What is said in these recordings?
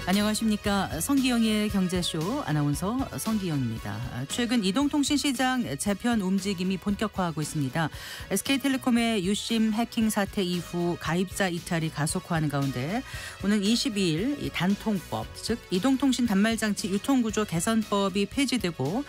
안녕하십니까. 성기영의 경제쇼 아나운서 성기영입니다. 최근 이동통신시장 재편 움직임이 본격화하고 있습니다. SK텔레콤의 유심 해킹 사태 이후 가입자 이탈이 가속화하는 가운데 오는 22일 단통법, 즉 이동통신 단말장치 유통구조 개선법이 폐지되고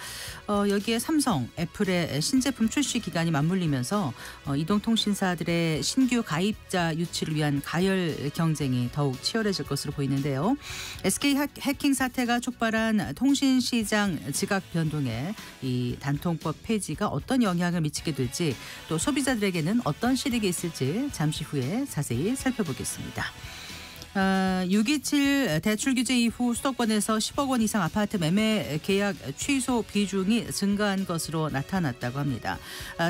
여기에 삼성, 애플의 신제품 출시 기간이 맞물리면서 이동통신사들의 신규 가입자 유치를 위한 가열 경쟁이 더욱 치열해질 것으로 보이는데요. SK 해킹 사태가 촉발한 통신시장 지각 변동에 이 단통법 폐지가 어떤 영향을 미치게 될지, 또 소비자들에게는 어떤 실익이 있을지 잠시 후에 자세히 살펴보겠습니다. 6.27 대출 규제 이후 수도권에서 10억 원 이상 아파트 매매 계약 취소 비중이 증가한 것으로 나타났다고 합니다.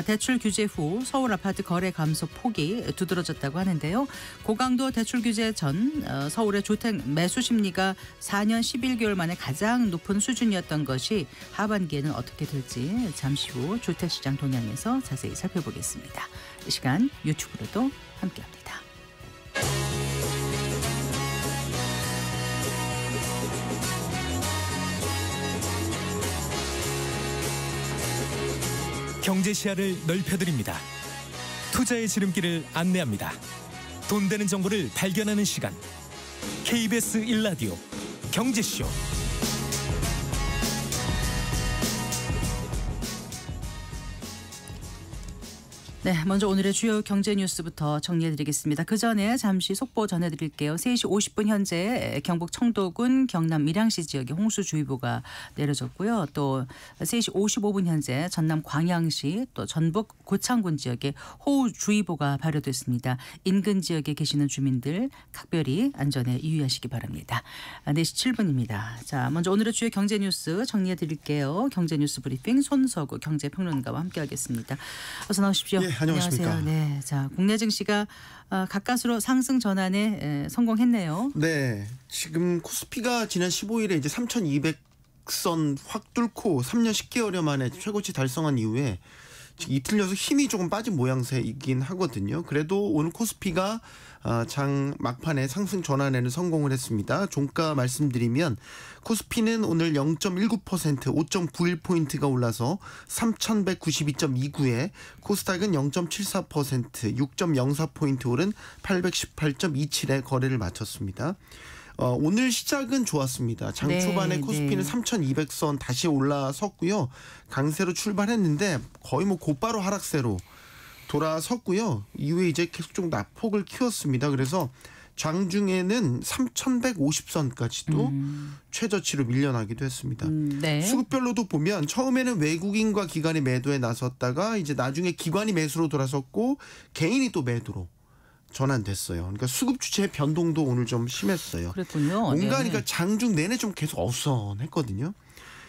대출 규제 후 서울 아파트 거래 감소 폭이 두드러졌다고 하는데요. 고강도 대출 규제 전 서울의 주택 매수 심리가 4년 11개월 만에 가장 높은 수준이었던 것이 하반기에는 어떻게 될지 잠시 후 주택시장 동향에서 자세히 살펴보겠습니다. 이 시간 유튜브로도 함께합니다. 경제 시야를 넓혀드립니다. 투자의 지름길을 안내합니다. 돈 되는 정보를 발견하는 시간. KBS 1라디오 경제쇼. 네, 먼저 오늘의 주요 경제 뉴스부터 정리해드리겠습니다. 그 전에 잠시 속보 전해드릴게요. 3시 50분 현재 경북 청도군 경남 밀양시 지역에 홍수주의보가 내려졌고요. 또 3시 55분 현재 전남 광양시, 또 전북 고창군 지역에 호우주의보가 발효됐습니다. 인근 지역에 계시는 주민들 각별히 안전에 유의하시기 바랍니다. 4시 7분입니다. 자, 먼저 오늘의 주요 경제 뉴스 정리해드릴게요. 경제 뉴스 브리핑 손석우 경제평론가와 함께하겠습니다. 어서 나오십시오. 네, 안녕하십니까. 안녕하세요. 네, 자, 국내 증시가 가까스로 상승 전환에 성공했네요. 네, 지금 코스피가 지난 15일에 이제 3,200선 확 뚫고 3년 10개월여 만에 최고치 달성한 이후에 이틀 연속 힘이 조금 빠진 모양새이긴 하거든요. 그래도 오늘 코스피가 장 막판에 상승 전환에는 성공을 했습니다. 종가 말씀드리면 코스피는 오늘 0.19% 5.91포인트가 올라서 3,192.29에 코스닥은 0.74% 6.04포인트 오른 818.27에 거래를 마쳤습니다. 오늘 시작은 좋았습니다. 장 초반에 코스피는 3,200선 다시 올라섰고요. 강세로 출발했는데 거의 곧바로 하락세로 돌아섰고요. 이후에 이제 계속 좀 낙폭을 키웠습니다. 그래서 장중에는 3,150선까지도 최저치로 밀려나기도 했습니다. 네. 수급별로도 보면 처음에는 외국인과 기관이 매도에 나섰다가 이제 나중에 기관이 매수로 돌아섰고 개인이 또 매도로 전환됐어요. 그러니까 수급 주체의 변동도 오늘 좀 심했어요. 그랬군요. 뭔가 그러니까 장중 내내 좀 계속 어수선했거든요.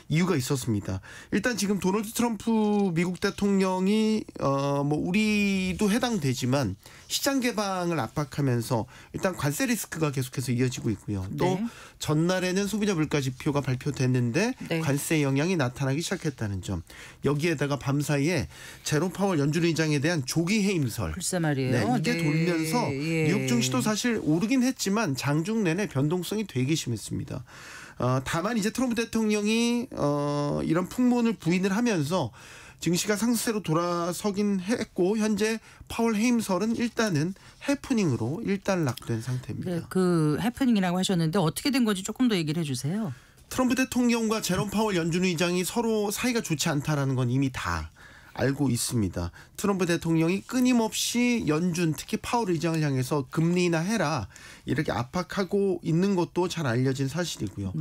이유가 있었습니다. 일단 지금 도널드 트럼프 미국 대통령이 우리도 해당되지만 시장 개방을 압박하면서 일단 관세 리스크가 계속해서 이어지고 있고요. 또 전날에는 소비자 물가 지표가 발표됐는데 관세 영향이 나타나기 시작했다는 점. 여기에다가 밤사이에 제롬 파월 연준 의장에 대한 조기 해임설. 글쎄 말이에요. 이게 돌면서 뉴욕 증시도 사실 오르긴 했지만 장중 내내 변동성이 되게 심했습니다. 다만 이제 트럼프 대통령이 이런 풍문을 부인을 하면서 증시가 상승세로 돌아서긴 했고 현재 파월 해임설은 일단은 해프닝으로 일단락된 상태입니다. 네, 그 해프닝이라고 하셨는데 어떻게 된 건지 조금 더 얘기를 해주세요. 트럼프 대통령과 제롬 파월 연준 의장이 서로 사이가 좋지 않다라는 건 이미 다 알고 있습니다. 트럼프 대통령이 끊임없이 연준 특히 파월 의장을 향해서 금리 인하해라 이렇게 압박하고 있는 것도 잘 알려진 사실이고요.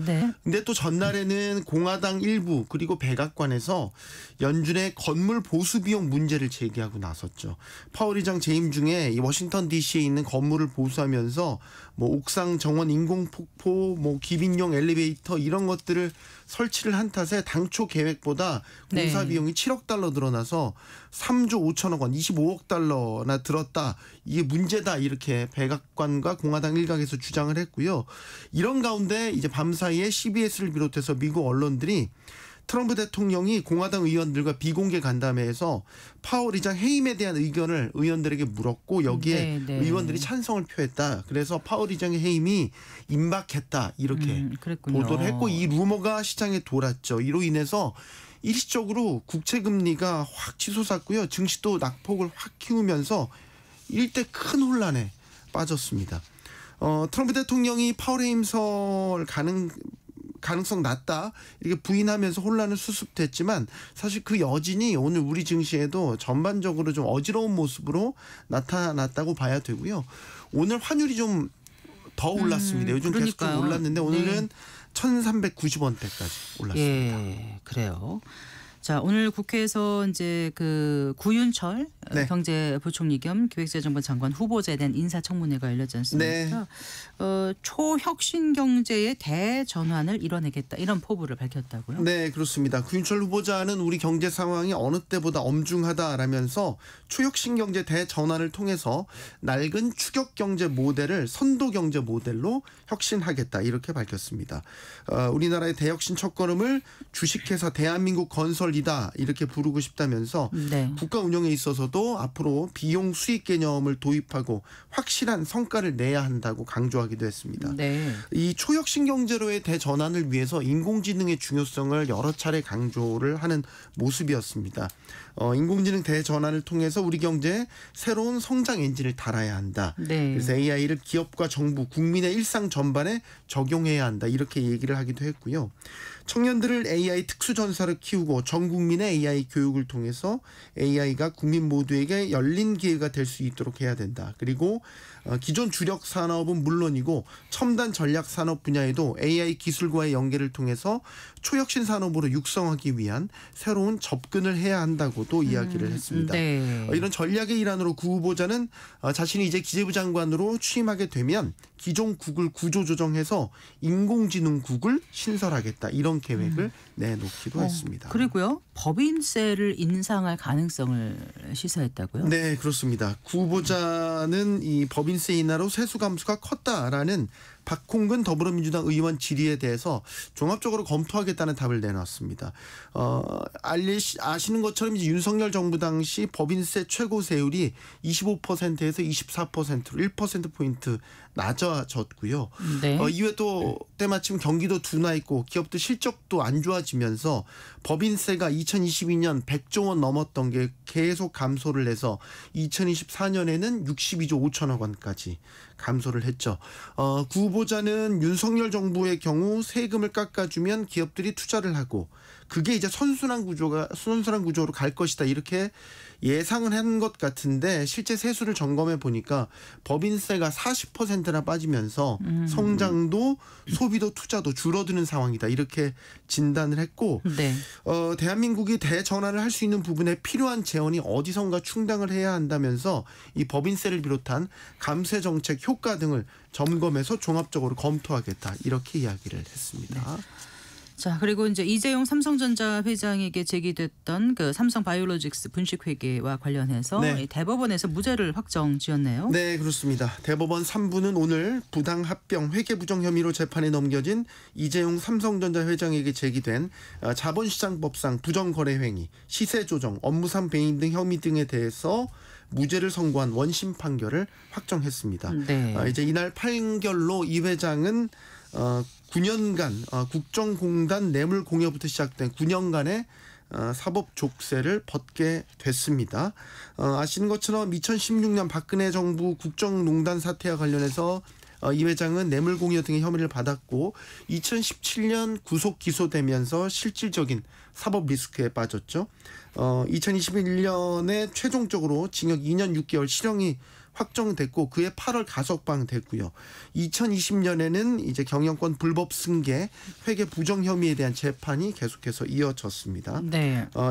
근데 또 전날에는 공화당 일부 그리고 백악관에서 연준의 건물 보수 비용 문제를 제기하고 나섰죠. 파월 의장 재임 중에 이 워싱턴 DC에 있는 건물을 보수하면서 옥상 정원 인공폭포 기빈용 엘리베이터 이런 것들을 설치를 한 탓에 당초 계획보다 공사 비용이 7억 달러 늘어나서 3조 5천억 원, 25억 달러나 들었다. 이게 문제다 이렇게 백악관과 공화당 일각에서 주장을 했고요. 이런 가운데 이제 밤사이에 CBS를 비롯해서 미국 언론들이 트럼프 대통령이 공화당 의원들과 비공개 간담회에서 파월 의장 해임에 대한 의견을 의원들에게 물었고 여기에 의원들이 찬성을 표했다. 그래서 파월 의장의 해임이 임박했다. 이렇게 보도를 했고 이 루머가 시장에 돌았죠. 이로 인해서 일시적으로 국채 금리가 확 치솟았고요. 증시도 낙폭을 확 키우면서 일대 큰 혼란에 빠졌습니다. 트럼프 대통령이 파월 해임설 가능성 낮다 이렇게 부인하면서 혼란은 수습됐지만 사실 그 여진이 오늘 우리 증시에도 전반적으로 좀 어지러운 모습으로 나타났다고 봐야 되고요. 오늘 환율이 좀 더 올랐습니다. 요즘 계속 좀 올랐는데 오늘은 1,390원대까지 올랐습니다. 예, 그래요. 자, 오늘 국회에서 이제 그 구윤철 경제부총리 겸 기획재정부 장관 후보자에 대한 인사청문회가 열렸지 않습니까? 초혁신 경제의 대전환을 이뤄내겠다 이런 포부를 밝혔다고요? 네, 그렇습니다. 구윤철 후보자는 우리 경제 상황이 어느 때보다 엄중하다라면서 초혁신 경제 대전환을 통해서 낡은 추격 경제 모델을 선도 경제 모델로 혁신하겠다 이렇게 밝혔습니다. 우리나라의 대혁신 첫걸음을 주식회사 대한민국 건설이다 이렇게 부르고 싶다면서 국가 운영에 있어서도 앞으로 비용 수익 개념을 도입하고 확실한 성과를 내야 한다고 강조하기도 했습니다. 이 초혁신 경제로의 대전환을 위해서 인공지능의 중요성을 여러 차례 강조를 하는 모습이었습니다. 인공지능 대전환을 통해서 우리 경제에 새로운 성장 엔진을 달아야 한다. 그래서 AI를 기업과 정부, 국민의 일상 전반에 적용해야 한다. 이렇게 얘기를 하기도 했고요. 청년들을 AI 특수전사를 키우고 전 국민의 AI 교육을 통해서 AI가 국민 모두에게 열린 기회가 될 수 있도록 해야 된다. 그리고 기존 주력 산업은 물론이고 첨단 전략 산업 분야에도 AI 기술과의 연계를 통해서 초혁신 산업으로 육성하기 위한 새로운 접근을 해야 한다고도 이야기를 했습니다. 이런 전략의 일환으로 구 후보자는 자신이 이제 기재부 장관으로 취임하게 되면 기존 국을 구조조정해서 인공지능국을 신설하겠다. 이런 계획을 내놓기도 했습니다. 그리고요. 법인세를 인상할 가능성을 시사했다고요? 네, 그렇습니다. 구 후보자는 이 법인세 인하로 세수 감소가 컸다라는 박홍근 더불어민주당 의원 질의에 대해서 종합적으로 검토하겠다는 답을 내놨습니다. 아시는 것처럼 이제 윤석열 정부 당시 법인세 최고 세율이 25%에서 24%로 1%포인트 낮아졌고요. 이후에 또 때마침 경기도 둔화했고 기업도 실적도 안 좋아지면서 법인세가 2022년 100조 원 넘었던 게 계속 감소를 해서 2024년에는 62조 5천억 원까지 감소를 했죠. 구 후보자는 윤석열 정부의 경우 세금을 깎아주면 기업들이 투자를 하고 그게 이제 선순환 구조로 갈 것이다 이렇게 예상을 한 것 같은데 실제 세수를 점검해 보니까 법인세가 40%나 빠지면서 성장도 소비도 투자도 줄어드는 상황이다 이렇게 진단을 했고 대한민국이 대전환을 할 수 있는 부분에 필요한 재원이 어디선가 충당을 해야 한다면서 이 법인세를 비롯한 감세 정책 효과 등을 점검해서 종합적으로 검토하겠다 이렇게 이야기를 했습니다. 자, 그리고 이제 이재용 삼성전자 회장에게 제기됐던 그 삼성 바이오로직스 분식 회계와 관련해서 대법원에서 무죄를 확정지었네요. 네, 그렇습니다. 대법원 3부는 오늘 부당 합병 회계 부정 혐의로 재판에 넘겨진 이재용 삼성전자 회장에게 제기된 자본시장법상 부정거래 행위, 시세 조정, 업무상 배임 등 혐의 등에 대해서 무죄를 선고한 원심 판결을 확정했습니다. 이제 이날 판결로 이 회장은 9년간 국정공단 뇌물공여부터 시작된 9년간의 사법 족쇄를 벗게 됐습니다. 아시는 것처럼 2016년 박근혜 정부 국정농단 사태와 관련해서 이 회장은 뇌물공여 등의 혐의를 받았고 2017년 구속 기소되면서 실질적인 사법 리스크에 빠졌죠. 2021년에 최종적으로 징역 2년 6개월 실형이 확정됐고 그해 8월 가석방됐고요. 2020년에는 이제 경영권 불법 승계, 회계 부정 혐의에 대한 재판이 계속해서 이어졌습니다.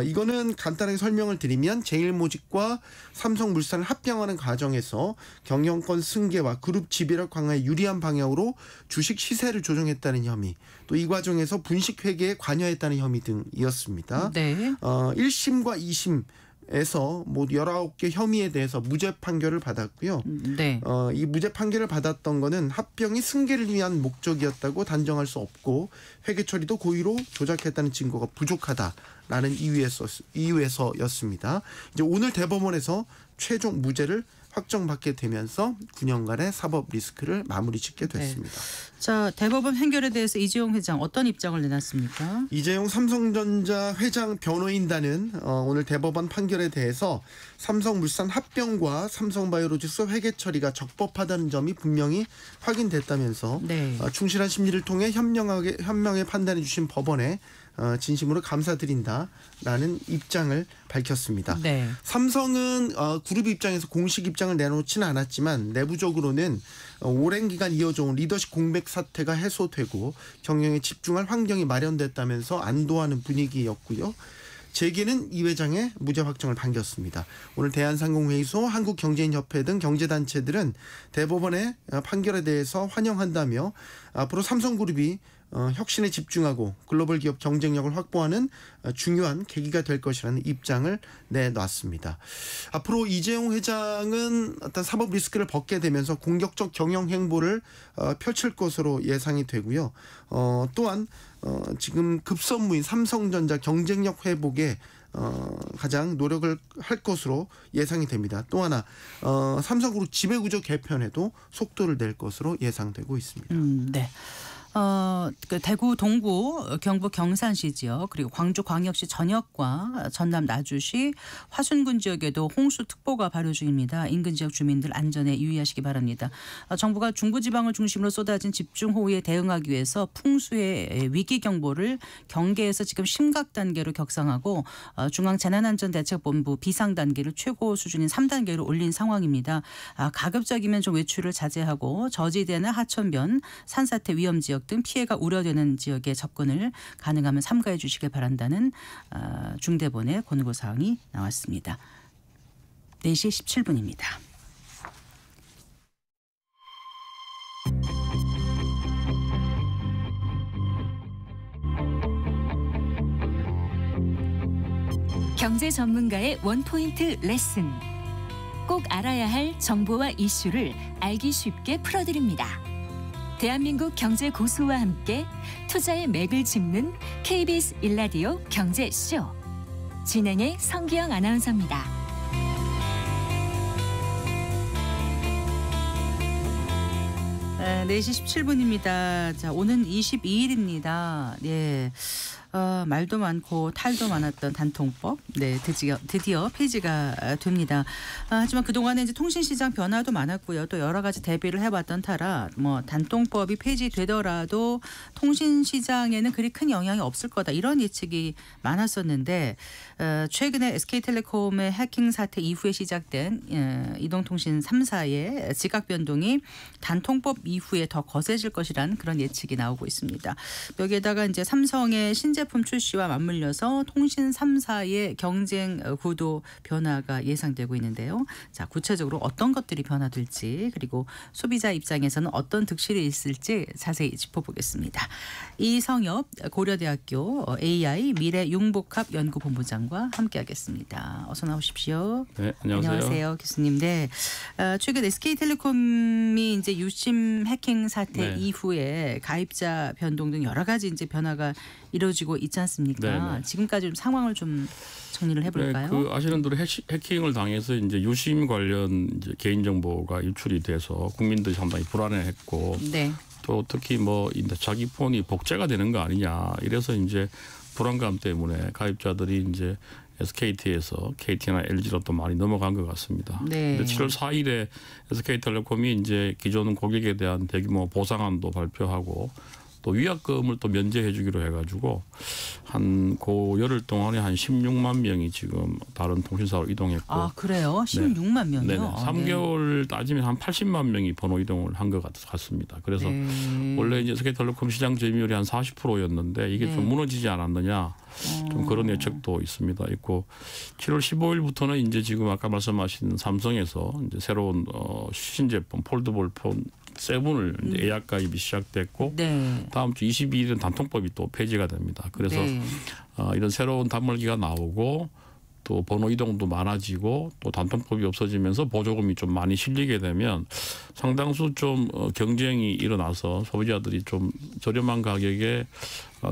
이거는 간단하게 설명을 드리면 제일모직과 삼성물산을 합병하는 과정에서 경영권 승계와 그룹 지배력 강화에 유리한 방향으로 주식 시세를 조정했다는 혐의, 또 이 과정에서 분식 회계에 관여했다는 혐의 등이었습니다. 1심과 2심 에서 뭐 19개 혐의에 대해서 무죄 판결을 받았고요. 네. 이 무죄 판결을 받았던 거는 합병이 승계를 위한 목적이었다고 단정할 수 없고 회계 처리도 고의로 조작했다는 증거가 부족하다라는 이유에서였습니다. 이제 오늘 대법원에서 최종 무죄를 확정받게 되면서 9년간의 사법 리스크를 마무리 짓게 됐습니다. 네. 자, 대법원 판결에 대해서 이재용 회장 어떤 입장을 내놨습니까? 이재용 삼성전자 회장 변호인단은 오늘 대법원 판결에 대해서 삼성물산 합병과 삼성바이오로직스 회계 처리가 적법하다는 점이 분명히 확인됐다면서 네. 충실한 심리를 통해 현명하게 판단해 주신 법원에 진심으로 감사드린다라는 입장을 밝혔습니다. 네. 삼성은 그룹 입장에서 공식 입장을 내놓지는 않았지만 내부적으로는 오랜 기간 이어져온 리더십 공백 사태가 해소되고 경영에 집중할 환경이 마련됐다면서 안도하는 분위기였고요. 재계는 이 회장의 무죄 확정을 반겼습니다. 오늘 대한상공회의소, 한국경제인협회 등 경제단체들은 대법원의 판결에 대해서 환영한다며 앞으로 삼성그룹이 혁신에 집중하고 글로벌 기업 경쟁력을 확보하는 중요한 계기가 될 것이라는 입장을 내놨습니다. 앞으로 이재용 회장은 어떤 사법 리스크를 벗게 되면서 공격적 경영 행보를 펼칠 것으로 예상이 되고요. 또한 지금 급선무인 삼성전자 경쟁력 회복에 가장 노력을 할 것으로 예상이 됩니다. 또 하나 삼성그룹 지배구조 개편에도 속도를 낼 것으로 예상되고 있습니다. 네. 그 대구 동구 경북 경산시 지역 그리고 광주광역시 전역과 전남 나주시 화순군 지역에도 홍수특보가 발효 중입니다. 인근 지역 주민들 안전에 유의하시기 바랍니다. 정부가 중부지방을 중심으로 쏟아진 집중호우에 대응하기 위해서 풍수의 위기경보를 경계에서 지금 심각 단계로 격상하고 중앙재난안전대책본부 비상단계를 최고 수준인 3단계로 올린 상황입니다. 가급적이면 좀 외출을 자제하고 저지대나 하천변, 산사태 위험 지역 등 피해가 우려되는 지역에 접근을 가능하면 삼가해 주시길 바란다는 중대본의 권고사항이 나왔습니다. 4시 17분입니다. 경제 전문가의 원포인트 레슨. 꼭 알아야 할 정보와 이슈를 알기 쉽게 풀어드립니다. 대한민국 경제 고수와 함께 투자의 맥을 짚는 KBS 1라디오 경제쇼. 진행의 성기영 아나운서입니다. 네, 4시 17분입니다. 자, 오는 22일입니다. 예. 말도 많고 탈도 많았던 단통법, 네, 드디어 폐지가 됩니다. 하지만 그동안에 이제 통신시장 변화도 많았고요. 또 여러 가지 대비를 해봤던 터라 뭐 단통법이 폐지되더라도 통신시장에는 그리 큰 영향이 없을 거다 이런 예측이 많았었는데 최근에 SK텔레콤의 해킹 사태 이후에 시작된 이동통신 3사의 지각 변동이 단통법 이후에 더 거세질 것이라는 그런 예측이 나오고 있습니다. 여기에다가 이제 삼성의 신제품 출시와 맞물려서 통신 3사의 경쟁 구도 변화가 예상되고 있는데요. 자, 구체적으로 어떤 것들이 변화될지 그리고 소비자 입장에서는 어떤 득실이 있을지 자세히 짚어보겠습니다. 이성엽 고려대학교 AI 미래융복합연구본부장과 함께하겠습니다. 어서 나오십시오. 네, 안녕하세요. 교수님. 네, 최근 SK텔레콤이 이제 유심 해킹 사태 네. 이후에 가입자 변동 등 여러 가지 이제 변화가 이루어지고 있지 않습니까? 네네. 지금까지 좀 상황을 좀 정리를 해볼까요? 네, 아시는 대로 해킹을 당해서 이제 유심 관련 이제 개인 정보가 유출이 돼서 국민들이 상당히 불안해했고, 네. 또 특히 뭐 자기 폰이 복제가 되는 거 아니냐 이래서 이제 불안감 때문에 가입자들이 이제 SKT에서 KT나 LG로 또 많이 넘어간 것 같습니다. 네. 근데 7월 4일에 SK텔레콤이 이제 기존 고객에 대한 대규모 보상안도 발표하고. 또 위약금을 또 면제해 주기로 해가지고 한 열흘 동안에 한 16만 명이 지금 다른 통신사로 이동했고. 아, 그래요? 16만 명이요? 네네. 3개월 따지면 한 80만 명이 번호 이동을 한 것 같습니다. 그래서 원래 이제 SK텔레콤 시장 점유율이 한 40%였는데 이게 좀 무너지지 않았느냐. 좀 그런 예측도 있고 7월 15일부터는 이제 지금 아까 말씀하신 삼성에서 이제 새로운 신제품 폴더블 폰 7을 이제 예약 가입이 시작됐고 네. 다음 주 22일은 단통법이 또 폐지가 됩니다. 그래서 이런 새로운 단말기가 나오고 또 번호 이동도 많아지고 또 단통법이 없어지면서 보조금이 좀 많이 실리게 되면 상당수 좀 경쟁이 일어나서 소비자들이 좀 저렴한 가격에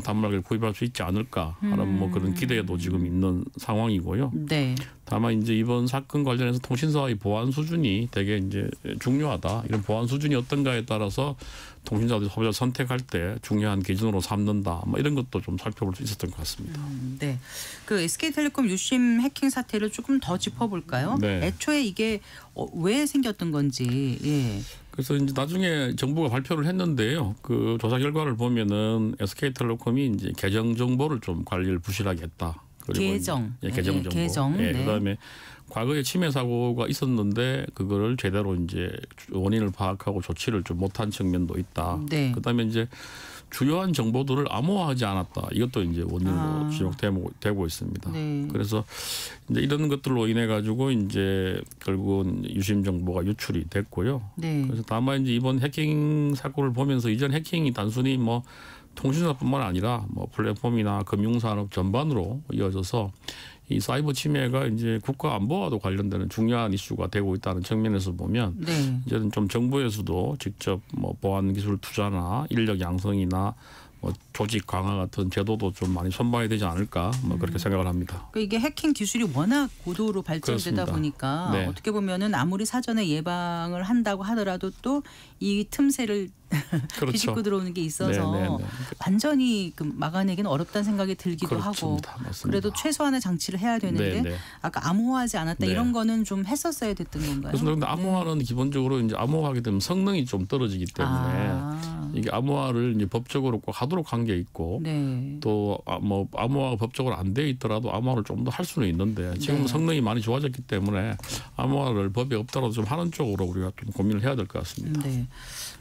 단말기를 구입할 수 있지 않을까 하는 뭐 그런 기대도 지금 있는 상황이고요. 네. 다만 이제 이번 사건 관련해서 통신사의 보안 수준이 되게 이제 중요하다. 이런 보안 수준이 어떤가에 따라서 통신사들이 소비자 선택할 때 중요한 기준으로 삼는다. 뭐 이런 것도 좀 살펴볼 수 있었던 것 같습니다. 네. 그 SK텔레콤 유심 해킹 사태를 조금 더 짚어볼까요? 네. 애초에 이게 왜 생겼던 건지. 예. 그래서 이제 나중에 정부가 발표를 했는데요. 그 조사 결과를 보면은 SK텔레콤이 이제 계정 정보를 좀 관리를 부실하게 했다. 그리고 계정. 예, 계정 정보. 계정. 예, 네. 그다음에 과거에 침해 사고가 있었는데 그거를 제대로 이제 원인을 파악하고 조치를 좀 못한 측면도 있다. 네. 그다음에 이제 주요한 정보들을 암호화하지 않았다. 이것도 이제 원인으로 지적되고 있습니다. 네. 그래서 이제 이런 것들로 인해 가지고 이제 결국은 유심 정보가 유출이 됐고요. 네. 그래서 다만 이제 이번 해킹 사건을 보면서 이전 해킹이 단순히 뭐 통신사뿐만 아니라 뭐 플랫폼이나 금융산업 전반으로 이어져서 이 사이버 침해가 이제 국가 안보와도 관련되는 중요한 이슈가 되고 있다는 측면에서 보면 네. 이제는 좀 정부에서도 직접 뭐 보안 기술 투자나 인력 양성이나 뭐 조직 강화 같은 제도도 좀 많이 선봐야 되지 않을까 뭐 그렇게 생각을 합니다. 그러니까 이게 해킹 기술이 워낙 고도로 발전되다 그렇습니다. 보니까 네. 어떻게 보면은 아무리 사전에 예방을 한다고 하더라도 또 이 틈새를 그렇죠. 비집고 들어오는 게 있어서 네, 네, 네. 완전히 그 막아내기는 어렵다는 생각이 들기도 하고 그렇습니다. 맞습니다. 그래도 최소한의 장치를 해야 되는데 네, 네. 아까 암호화하지 않았다 네. 이런 거는 좀 했었어야 됐던 건가요? 그래서 그런데 암호화는 기본적으로 이제 암호화하게 되면 성능이 좀 떨어지기 때문에 이게 암호화를 이제 법적으로 꼭 하도록 한 게 있고 네. 또 뭐 암호화가 법적으로 안 돼 있더라도 암호화를 좀 더 할 수는 있는데 지금 네. 성능이 많이 좋아졌기 때문에 암호화를 법에 없더라도 좀 하는 쪽으로 우리가 좀 고민을 해야 될 것 같습니다. 네.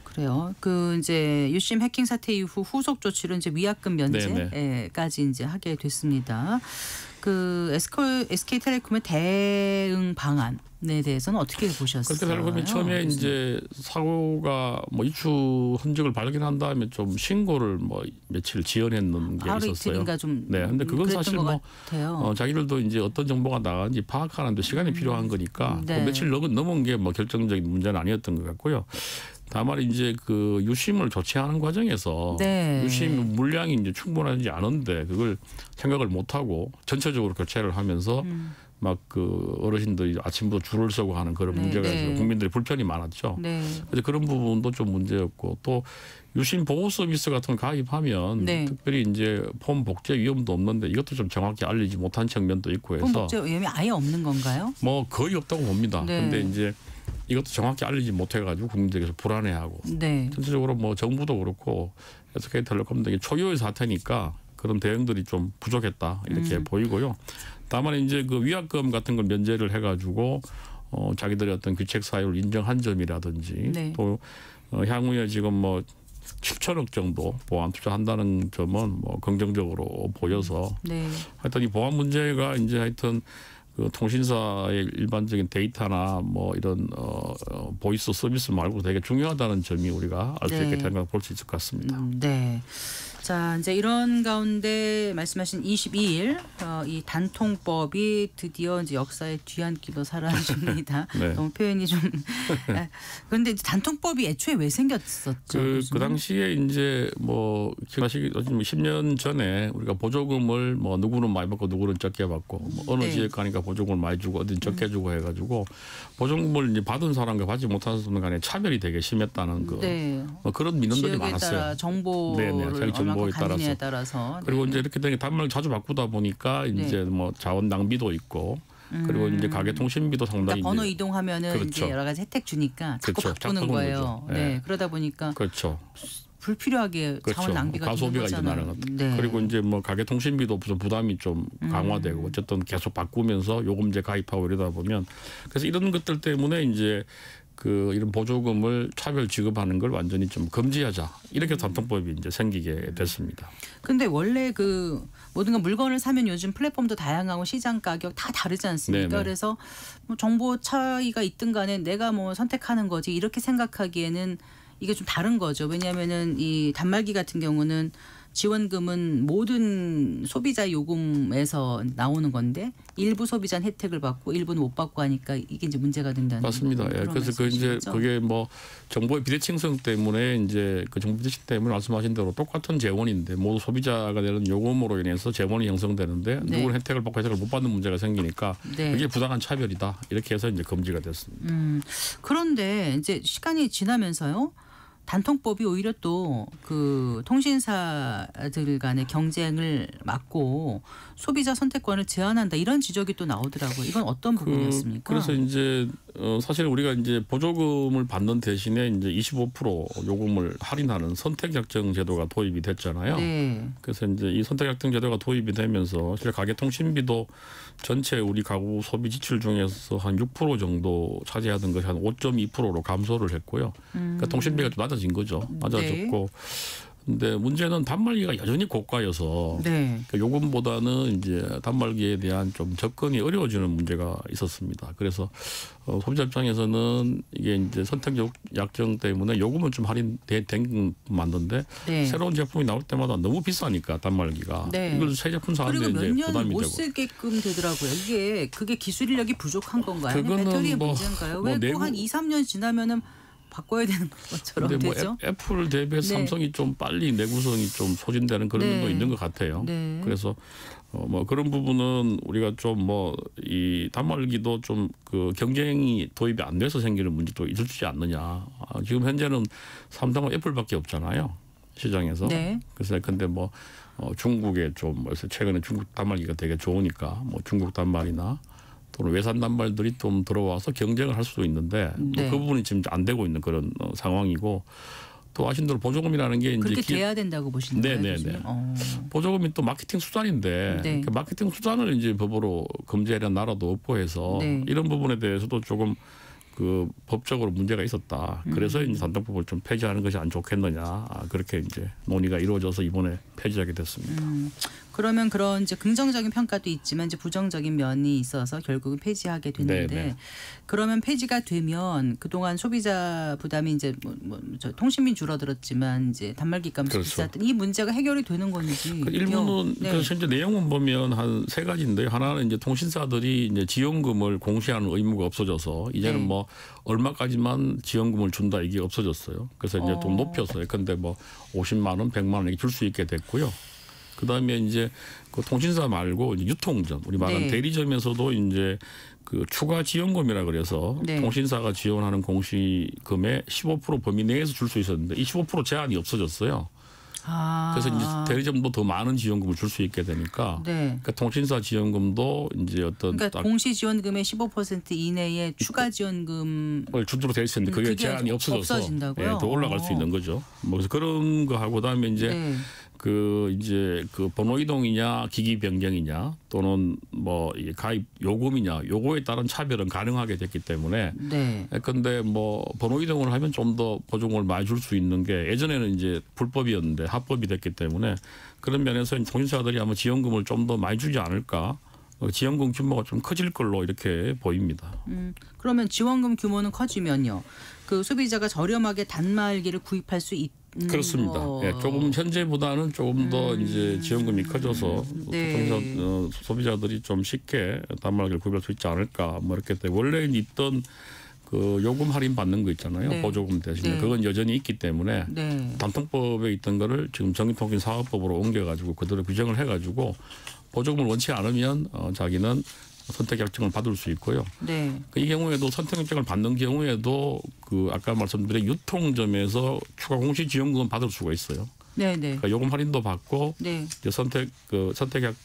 그래요. 그 이제 유심 해킹 사태 이후 후속 조치로 이제 위약금 면제까지 이제 하게 됐습니다. 그 SK텔레콤의 대응 방안에 대해서는 어떻게 보셨어요? SK텔레콤이 처음에 이제 사고가 뭐 이슈 흔적을 발견한 다음에 좀 신고를 뭐 며칠 지연했는 게 하루 있었어요. 이틀인가 좀 네, 근데 그건 사실 뭐 같아요. 자기들도 이제 어떤 정보가 나가는지 파악하는데 시간이 필요한 거니까 네. 그 며칠 넘은 게 뭐 결정적인 문제는 아니었던 것 같고요. 다만 이제 그 유심을 조치하는 과정에서 네. 유심 물량이 이제 충분하지 않은데 그걸 생각을 못 하고 전체적으로 교체를 하면서 막 그 어르신들이 아침부터 줄을 서고 하는 그런 네, 문제가 네. 있어서 국민들이 불편이 많았죠. 네. 그래서 그런 부분도 좀 문제였고 또 유심 보호 서비스 같은 거 가입하면 네. 특별히 이제 폼 복제 위험도 없는데 이것도 좀 정확히 알리지 못한 측면도 있고 해서 복제 위험이 아예 없는 건가요? 뭐 거의 없다고 봅니다. 네. 근데 이제 이것도 정확히 알리지 못해가지고 국민들께서 불안해하고 네. 전체적으로 뭐 정부도 그렇고 SK텔레콤 등의 초유의 사태니까 그런 대응들이 좀 부족했다 이렇게 보이고요. 다만 이제 그 위약금 같은 걸 면제를 해가지고 자기들의 어떤 규책 사유를 인정한 점이라든지 네. 또 향후에 지금 뭐 7천억 정도 보안 투자한다는 점은 뭐 긍정적으로 보여서 네. 하여튼 이 보안 문제가 이제 하여튼 그 통신사의 일반적인 데이터나 뭐 이런 보이스 서비스 말고 되게 중요하다는 점이 우리가 알 수 네. 있게 된 걸 볼 수 있을 것 같습니다. 네. 자, 이제 이런 가운데 말씀하신 22일 이 단통법이 드디어 이제 역사의 뒤안기로 사라집니다. 네. 너무 표현이 좀 그런데 이제 단통법이 애초에 왜 생겼었죠? 그 당시에 이제 뭐 기억하시기 10년 전에 우리가 보조금을 뭐 누구는 많이 받고 누구는 적게 받고 뭐 어느 네. 지역 가니까 보조금을 많이 주고 어딘 적게 주고 해가지고 보조금을 이제 받은 사람과 받지 못한 사람 간에 차별이 되게 심했다는 그 네. 뭐 그런 민원들이 지역에 많았어요. 따라 정보를 네네, 자기 정보에 얼마큼 갖느냐에 따라서 그리고 이제 이렇게 되게 단말을 자주 바꾸다 보니까 이제 뭐 자원 낭비도 있고 그리고 이제 가계 통신비도 상당히 그러니까 번호 이제 이동하면은 그렇죠. 이제 여러 가지 혜택 주니까 자꾸 그렇죠. 바꾸는 자꾸 거예요. 거죠. 네. 네. 그러다 보니까 그렇죠. 불필요하게 그렇죠. 자원 낭비가 가소비가 되는 이제 많은 거잖아요. 것. 네. 그리고 이제 뭐 가계 통신비도 좀 부담이 좀 강화되고 어쨌든 계속 바꾸면서 요금제 가입하고 이러다 보면 그래서 이런 것들 때문에 이제 그 이런 보조금을 차별 지급하는 걸 완전히 좀 금지하자 이렇게 단통법이 이제 생기게 됐습니다. 근데 원래 그 모든 건 물건을 사면 요즘 플랫폼도 다양하고 시장 가격 다 다르지 않습니까? 네네. 그래서 뭐 정보 차이가 있든 간에 내가 뭐 선택하는 거지 이렇게 생각하기에는 이게 좀 다른 거죠. 왜냐하면은 이 단말기 같은 경우는 지원금은 모든 소비자 요금에서 나오는 건데 일부 소비자는 혜택을 받고 일부는 못 받고 하니까 이게 이제 문제가 된다는. 맞습니다. 예. 그래서 그 이제 그게 뭐 정보의 비대칭성 때문에 이제 그 정보 비대칭 때문에 말씀하신 대로 똑같은 재원인데 모두 소비자가 되는 요금으로 인해서 재원이 형성되는데 네. 누구는 혜택을 받고 혜택을 못 받는 문제가 생기니까 네. 그게 부당한 차별이다. 이렇게 해서 이제 금지가 됐습니다. 그런데 이제 시간이 지나면서요. 단통법이 오히려 또 그 통신사들 간의 경쟁을 막고 소비자 선택권을 제한한다 이런 지적이 또 나오더라고요. 이건 어떤 부분이었습니까? 그래서 이제 사실 우리가 이제 보조금을 받는 대신에 이제 25% 요금을 할인하는 선택약정 제도가 도입이 됐잖아요. 네. 그래서 이제 이 선택약정 제도가 도입이 되면서 실제 가계통신비도 전체 우리 가구 소비 지출 중에서 한 6% 정도 차지하던 것이 한 5.2%로 감소를 했고요. 그러니까 통신비가 좀 낮아진 거죠. 낮아졌고. 근데 문제는 단말기가 여전히 고가여서 네. 그러니까 요금보다는 이제 단말기에 대한 좀 접근이 어려워지는 문제가 있었습니다. 그래서 소비자 입장에서는 이게 이제 선택 약정 때문에 요금은 좀 할인된 만든데 네. 새로운 제품이 나올 때마다 너무 비싸니까 단말기가 네. 이걸 새 제품 사는데 그리고 이제 몇 년 부담이 못 되고. 쓰게끔 되더라고요. 그게 기술 인력이 부족한 건가요? 그거는 배터리의 뭐 문제인가요? 뭐 왜 꼭 내부- 한 2, 3년 지나면은 바꿔야 되는 것처럼 근데 뭐 되죠? 애플 대비해서 네. 삼성이 좀 빨리 내구성이 좀 소진되는 그런 네. 면도 있는 것 같아요. 네. 그래서 뭐 그런 부분은 우리가 좀 뭐 이 단말기도 좀 그 경쟁이 도입이 안 돼서 생기는 문제도 있을지 않느냐. 지금 현재는 삼성과 애플밖에 없잖아요. 시장에서. 네. 그래서 근데 뭐 중국에 좀 최근에 중국 단말기가 되게 좋으니까 뭐 중국 단말이나 또는 외산 단말들이 좀 들어와서 경쟁을 할 수도 있는데 네. 그 부분이 지금 안 되고 있는 그런 상황이고 또 아신 대로 보조금이라는 게 이제 그렇게 돼야 된다고 보시는 거예요? 네. 교수님? 보조금이 또 마케팅 수단인데 네. 그 마케팅 수단을 이제 법으로 금지하려는 나라도 없고 해서 네. 이런 부분에 대해서도 조금 그 법적으로 문제가 있었다. 그래서 이제 단통법을 좀 폐지하는 것이 안 좋겠느냐. 그렇게 이제 논의가 이루어져서 이번에 폐지하게 됐습니다. 그러면 그런 이제 긍정적인 평가도 있지만 이제 부정적인 면이 있어서 결국은 폐지하게 됐는데 네. 그러면 폐지가 되면 그동안 소비자 부담이 이제 저 통신비 줄어들었지만 이제 단말기값이 그렇죠. 비쌌던 이 문제가 해결이 되는 건지. 그 일부는 네. 그래서 이제 내용은 보면 한 세 가지인데 하나는 이제 통신사들이 이제 지원금을 공시하는 의무가 없어져서 이제는 네. 뭐 얼마까지만 지원금을 준다 이게 없어졌어요. 그래서 이제 좀 높여서 근데 뭐 50만 원, 100만 원 이렇게 줄 수 있게 됐고요. 그다음에 이제 그 통신사 말고 이제 유통점 우리 말하는 네. 대리점에서도 이제 그 추가 지원금이라 그래서 네. 통신사가 지원하는 공시금의 15% 범위 내에서 줄 수 있었는데 이 15% 제한이 없어졌어요. 그래서 이제 대리점도 더 많은 지원금을 줄 수 있게 되니까 네. 그러니까 통신사 지원금도 이제 어떤 그러니까 공시 지원금의 15% 이내에 추가 지원금 을 주도록 돼 있었는데 그게 제한이 없어져서 없어진다고요? 더 올라갈 수 있는 거죠. 뭐 그래서 그런 거 하고 그다음에 이제 네. 그 이제 그 번호 이동이냐 기기 변경이냐 또는 뭐 이 가입 요금이냐 요거에 따른 차별은 가능하게 됐기 때문에 네. 근데 뭐 번호 이동을 하면 좀 더 보조금을 많이 줄 수 있는 게 예전에는 이제 불법이었는데 합법이 됐기 때문에 그런 면에서 통신사들이 아마 지원금을 좀 더 많이 주지 않을까. 지원금 규모가 좀 커질 걸로 이렇게 보입니다. 그러면 지원금 규모는 커지면요. 그 소비자가 저렴하게 단말기를 구입할 수 있는 그렇습니다. 예, 조금 현재보다는 조금 더 이제 지원금이 커져서 네. 소비자들이 좀 쉽게 단말기를 구입할 수 있지 않을까 뭐 이렇게 때 원래 있던 그 요금 할인 받는 거 있잖아요. 네. 보조금 대신에 네. 그건 여전히 있기 때문에 네. 단통법에 있던 거를 지금 정기통신사업법으로 옮겨가지고 그대로 규정을 해가지고 보조금을 원치 않으면 자기는 선택약정을 받을 수 있고요. 네. 이 경우에도 선택약정을 받는 경우에도 그 아까 말씀드린 유통점에서 추가 공시 지원금을 받을 수가 있어요. 네, 네. 그러니까 요금 할인도 받고 네. 이제 선택약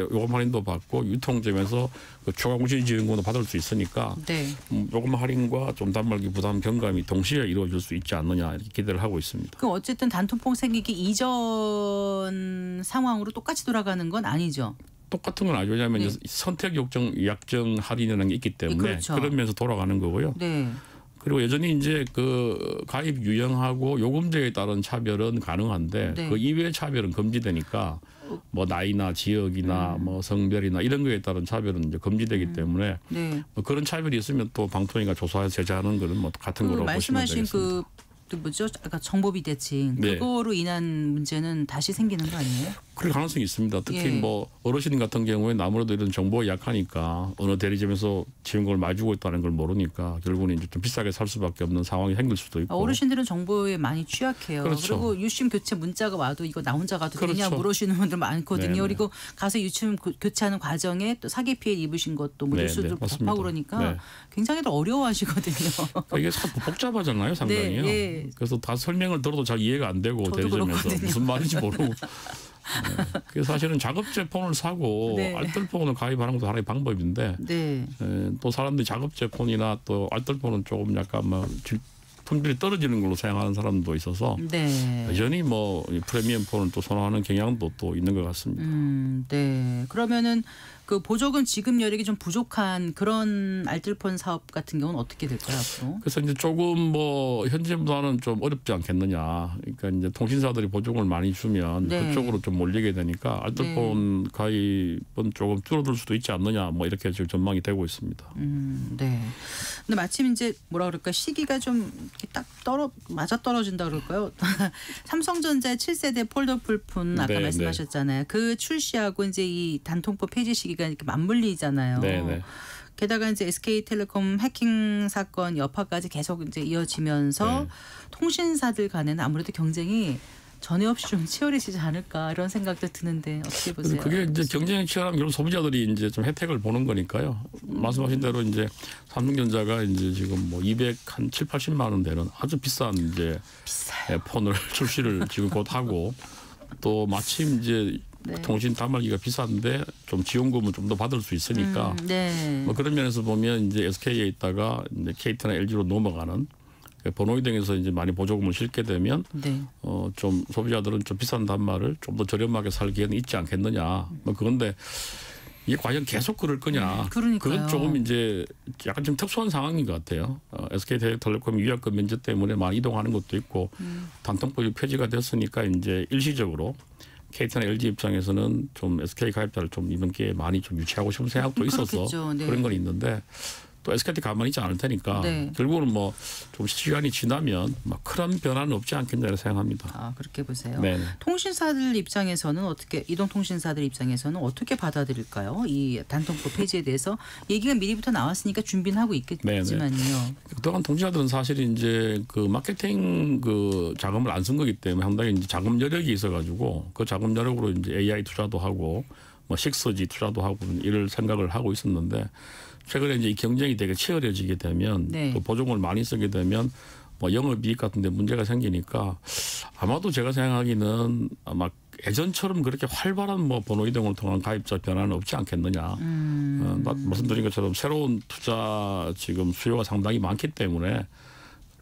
요금 할인도 받고 유통점에서 그 추가 공시 지원금도 받을 수 있으니까 네. 요금 할인과 좀 단말기 부담 경감이 동시에 이루어질 수 있지 않느냐 이렇게 기대를 하고 있습니다. 그럼 어쨌든 단통법 생기기 이전 상황으로 똑같이 돌아가는 건 아니죠. 똑같은 건 아니죠. 왜냐하면 네. 이제 선택 약정 할인이라는 게 있기 때문에 그렇죠. 그러면서 돌아가는 거고요. 네. 그리고 여전히 이제 그 가입 유형하고 요금제에 따른 차별은 가능한데 네. 그 이외의 차별은 금지되니까 뭐 나이나 지역이나 뭐 성별이나 이런 거에 따른 차별은 이제 금지되기 때문에 네. 뭐 그런 차별이 있으면 또 방통위가 조사해서 제재하는 거는 뭐 같은 그 거라고 보시면 말씀하신 되겠습니다. 그 그 뭐죠? 아까 정보 비대칭 네. 그거로 인한 문제는 다시 생기는 거 아니에요? 그럴 가능성이 있습니다. 특히 예. 뭐 어르신 같은 경우에는 아무래도 이런 정보가 약하니까 어느 대리점에서 지원금을 많이 주고 있다는 걸 모르니까 결국은 이제 좀 비싸게 살 수밖에 없는 상황이 생길 수도 있고. 어르신들은 정보에 많이 취약해요. 그렇죠. 그리고 유심 교체 문자가 와도 이거 나 혼자 가도 되냐 그렇죠. 물으시는 분들 많거든요. 네네. 그리고 가서 유심 교체하는 과정에 또 사기 피해 입으신 것도 뭐 네네, 뉴스도 맞습니다. 접하고 그러니까 네. 굉장히 더 어려워하시거든요. 이게 복잡하잖아요, 상당히요. 네, 예. 그래서 다 설명을 들어도 잘 이해가 안 되고 저도 대리점에서 그렇거든요. 무슨 말인지 모르고. 네. 그래서 사실은 자급제 폰을 사고 네. 알뜰폰을 가입하는 것도 하나의 방법인데 네. 또 사람들이 자급제 폰이나 또 알뜰폰은 조금 약간 뭐 품질이 떨어지는 걸로 사용하는 사람도 있어서 네. 여전히 뭐 프리미엄 폰을 또 선호하는 경향도 또 있는 것 같습니다. 네. 그러면은 그 보조금 지급 여력이 좀 부족한 그런 알뜰폰 사업 같은 경우는 어떻게 될까요 앞으로? 그래서 이제 조금 뭐 현재보다는 좀 어렵지 않겠느냐. 그러니까 이제 통신사들이 보조금을 많이 주면 네. 그쪽으로 좀 몰리게 되니까 알뜰폰 가입은 조금 줄어들 수도 있지 않느냐. 뭐 이렇게 지금 전망이 되고 있습니다. 네. 근데 마침 이제 뭐라 그럴까 시기가 좀 이렇게 딱 맞아 떨어진다 그럴까요? 삼성전자의 7세대 폴더블 폰 아까 네, 말씀하셨잖아요. 그 출시하고 이제 이 단통법 폐지 시기가 이렇게 맞물리잖아요. 네, 네. 게다가 이제 SK텔레콤 해킹 사건 여파까지 계속 이제 이어지면서 네. 통신사들 간에는 아무래도 경쟁이 전에 없이 좀 치열해지지 않을까 이런 생각도 드는데 어떻게 보세요? 그게 이제 경쟁이 치열하면 결국 소비자들이 이제 좀 혜택을 보는 거니까요. 말씀하신 대로 이제 삼성전자가 이제 지금 뭐 207, 80만 원 되는 아주 비싼 이제 폰을 출시를 지금 곧 하고 또 마침 이제 네. 통신 단말기가 비싼데 좀 지원금을 좀 더 받을 수 있으니까 네. 뭐 그런 면에서 보면 이제 SK에 있다가 이제 KT나 LG로 넘어가는 번호이 등에서 이제 많이 보조금을 실게 되면 네. 좀 소비자들은 좀 비싼 단말을 좀 더 저렴하게 살 기회는 있지 않겠느냐. 뭐 그런데 이게 과연 계속 그럴 거냐. 그러니까요. 그건 조금 이제 약간 좀 특수한 상황인 것 같아요. SK텔레콤이 위약금 면제 때문에 많이 이동하는 것도 있고 단통법이 폐지가 됐으니까 이제 일시적으로 KT나 LG 입장에서는 좀 SK 가입자를 좀 이번 기회에 많이 좀 유치하고 싶은 생각도 있어서 그렇겠죠. 네. 그런 건 있는데 또 SKT 가만히 있지 않을 테니까 네. 결국은 뭐 좀 시간이 지나면 막 큰 변화는 없지 않겠냐 생각합니다. 아 그렇게 보세요. 네. 통신사들 입장에서는 어떻게 이동통신사들 입장에서는 어떻게 받아들일까요? 이 단통법 폐지에 대해서 얘기가 미리부터 나왔으니까 준비는 하고 있겠지만요. 그동안 통신사들은 사실 이제 그 마케팅 그 자금을 안 쓴 거기 때문에 상당히 이제 자금 여력이 있어가지고 그 자금 여력으로 이제 AI 투자도 하고 뭐 6G 투자도 하고 이럴 생각을 하고 있었는데 최근에 이제 이 경쟁이 되게 치열해지게 되면 네. 또 보조금을 많이 쓰게 되면 뭐 영업이익 같은 데 문제가 생기니까 아마도 제가 생각하기는 아마 예전처럼 그렇게 활발한 뭐 번호 이동을 통한 가입자 변화는 없지 않겠느냐. 말씀드린 것처럼 새로운 투자 지금 수요가 상당히 많기 때문에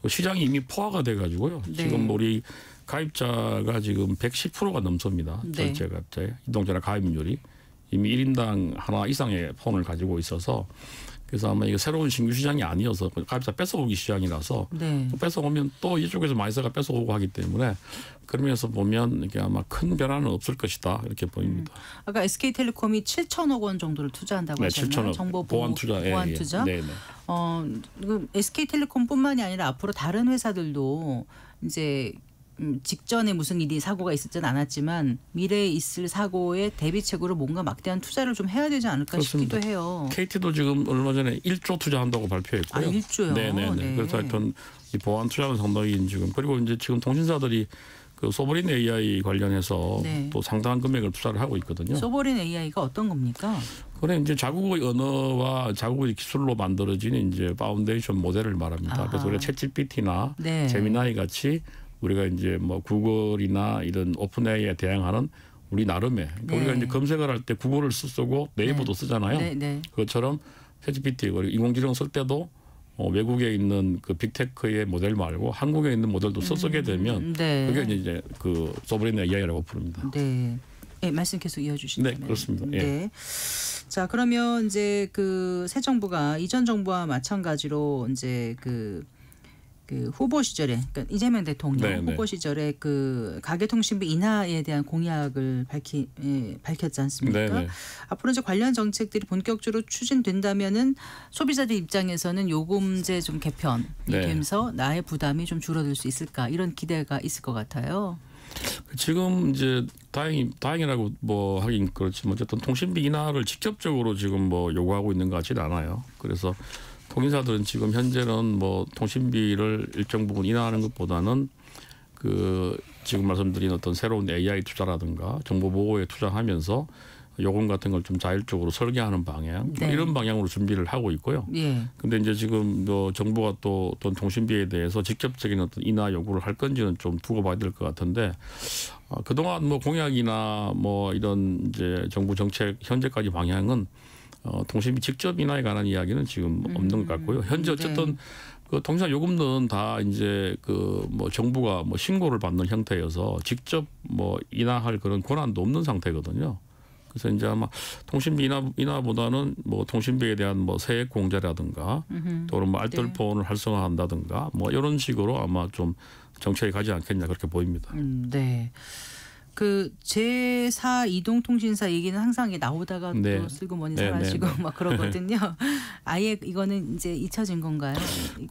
시장이 이미 포화가 돼 가지고요. 네. 지금 우리 가입자가 지금 110%가 넘습니다. 네. 전체 가입자의 이동전화 가입률이. 이미 1인당 하나 이상의 폰을 가지고 있어서 그래서 아마 이거 새로운 신규 시장이 아니어서 가입자 뺏어오기 시장이라서 네. 뺏어오면 또 이쪽에서 마이서가 뺏어오고 하기 때문에 그런 면에서 보면 이게 아마 큰 변화는 없을 것이다 이렇게 보입니다. 아까 SK텔레콤이 7천억 원 정도를 투자한다고 네, 하셨나요? 7천억 정보 보안 투자. 보안 예, 예. 투자. 네, 네. SK텔레콤뿐만이 아니라 앞으로 다른 회사들도 이제 직전에 무슨 일이 사고가 있었진 않았지만 미래에 있을 사고에 대비책으로 뭔가 막대한 투자를 좀 해야 되지 않을까 그렇습니다. 싶기도 해요. KT도 지금 얼마 전에 1조 투자한다고 발표했고요. 아, 1조요? 네네네. 네. 그래서 하여튼 이 보안 투자는 상당히 지금 그리고 이제 지금 통신사들이 그 소버린 AI 관련해서 네. 또 상당한 금액을 투자를 하고 있거든요. 소버린 AI가 어떤 겁니까? 그래 이제 자국의 언어와 자국의 기술로 만들어진 이제 파운데이션 모델을 말합니다. 아하. 그래서 우리가 챗GPT나 네. 제미나이 같이 우리가 이제 뭐 구글이나 이런 오픈 AI에 대항하는 우리 나름의 네. 우리가 이제 검색을 할 때 구글을 쓰고 네이버도 쓰잖아요. 네, 네. 그것처럼 챗GPT 그리고 인공지능 쓸 때도 외국에 있는 그 빅테크의 모델 말고 한국에 있는 모델도 쓰게 되면 네. 그게 이제 그 소브린 AI라고 부릅니다. 네. 네, 말씀 계속 이어주시면. 네, 그렇습니다. 예. 네. 자, 그러면 이제 그 새 정부가 이전 정부와 마찬가지로 이제 그 그 후보 시절에 그러니까 이재명 대통령 네네. 후보 시절에 그 가계통신비 인하에 대한 공약을 밝혔지 않습니까? 네네. 앞으로 이제 관련 정책들이 본격적으로 추진된다면은 소비자들 입장에서는 요금제 좀 개편이 네. 되면서 나의 부담이 좀 줄어들 수 있을까 이런 기대가 있을 것 같아요. 지금 이제 다행이라고 뭐 하긴 그렇지만 어쨌든 통신비 인하를 직접적으로 지금 뭐 요구하고 있는 것 같지는 않아요. 그래서 통신사들은 지금 현재는 뭐 통신비를 일정 부분 인하하는 것보다는 그 지금 말씀드린 어떤 새로운 AI 투자라든가 정보 보호에 투자하면서 요금 같은 걸 좀 자율적으로 설계하는 방향 네. 이런 방향으로 준비를 하고 있고요. 예. 근데 이제 지금 뭐 정부가 또 어떤 통신비에 대해서 직접적인 어떤 인하 요구를 할 건지는 좀 두고 봐야 될 것 같은데 그동안 뭐 공약이나 뭐 이런 이제 정부 정책 현재까지 방향은 통신비 직접 인하에 관한 이야기는 지금 없는 것 같고요. 현재 어쨌든 네. 그 통신사 요금은 다 이제 그 뭐 정부가 뭐 신고를 받는 형태여서 직접 뭐 인하할 그런 권한도 없는 상태거든요. 그래서 이제 아마 통신비 인하보다는 뭐 통신비에 대한 뭐 세액 공제라든가 또는 뭐 알뜰폰을 활성화한다든가 뭐 이런 식으로 아마 좀 정책이 가지 않겠냐 그렇게 보입니다. 네. 그 제4 이동통신사 얘기는 항상 나오다가 네. 또 슬그머니 네, 사라지고 네, 네. 막 그러거든요. 아예 이거는 이제 잊혀진 건가요?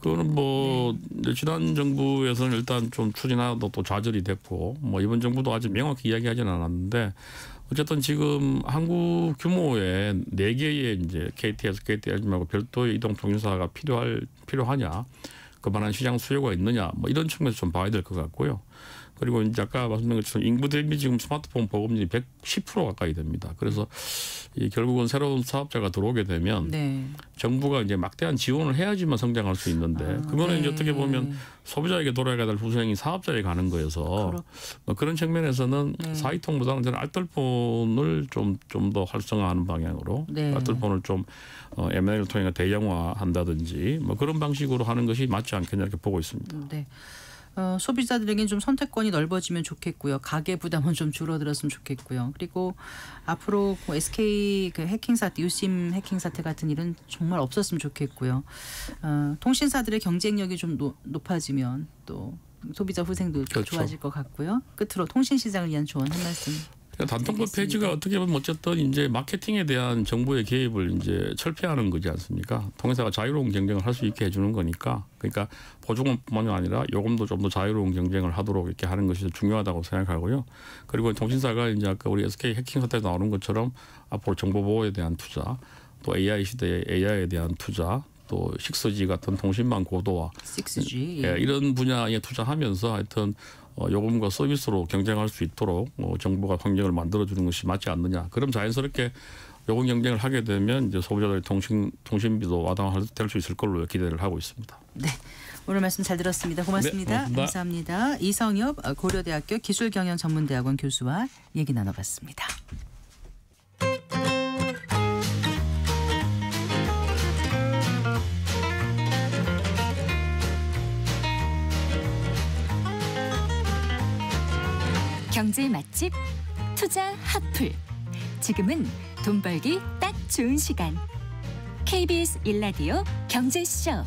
그거는 뭐 지난 정부에서는 일단 좀 추진하도 또 좌절이 됐고 뭐 이번 정부도 아직 명확히 이야기하지는 않았는데 어쨌든 지금 한국 규모의 4개의 이제 KT에서 KT 말고 별도의 이동통신사가 필요하냐, 그만한 시장 수요가 있느냐, 뭐 이런 측면에서 좀 봐야 될 것 같고요. 그리고 이제 아까 말씀드린 것처럼 인구 대비 지금 스마트폰 보급률이 110% 가까이 됩니다. 그래서 이 결국은 새로운 사업자가 들어오게 되면 네. 정부가 이제 막대한 지원을 해야지만 성장할 수 있는데 그거는 네. 이제 어떻게 보면 소비자에게 돌아가야 될 후생이 사업자에게 가는 거여서 뭐 그런 측면에서는 네. 사이통보다는 저는 알뜰폰을 좀 더 활성화하는 방향으로 네. 알뜰폰을 좀 M&A를 통해 대형화한다든지 뭐 그런 방식으로 하는 것이 맞지 않겠냐 이렇게 보고 있습니다. 네. 소비자들에겐 좀 선택권이 넓어지면 좋겠고요. 가계 부담은 좀 줄어들었으면 좋겠고요. 그리고 앞으로 뭐 SK 그 해킹 사태, 유심 해킹 사태 같은 일은 정말 없었으면 좋겠고요. 통신사들의 경쟁력이 좀 높아지면 또 소비자 후생도 그렇죠. 좋아질 것 같고요. 끝으로 통신 시장을 위한 조언 한 말씀. 단통법 폐지가 어떻게 보면 어쨌든 이제 마케팅에 대한 정부의 개입을 이제 철폐하는 거지 않습니까? 통신사가 자유로운 경쟁을 할 수 있게 해주는 거니까, 그러니까 보조금뿐만이 아니라 요금도 좀 더 자유로운 경쟁을 하도록 이렇게 하는 것이 중요하다고 생각하고요. 그리고 통신사가 이제 아까 우리 SK 해킹 사태 나오는 것처럼 앞으로 정보 보호에 대한 투자, 또 AI 시대의 AI에 대한 투자, 또 6G 같은 통신망 고도화, 6G 예, 이런 분야에 투자하면서 하여튼 요금과 서비스로 경쟁할 수 있도록 정부가 환경을 만들어주는 것이 맞지 않느냐. 그럼 자연스럽게 요금 경쟁을 하게 되면 이제 소비자들의 통신비도 완화될 수 있을 걸로 기대를 하고 있습니다. 네. 오늘 말씀 잘 들었습니다. 고맙습니다. 네, 감사합니다. 이성엽 고려대학교 기술경영전문대학원 교수와 얘기 나눠봤습니다. 경제 맛집 투자 핫플. 지금은 돈 벌기 딱 좋은 시간. KBS 1라디오 경제쇼.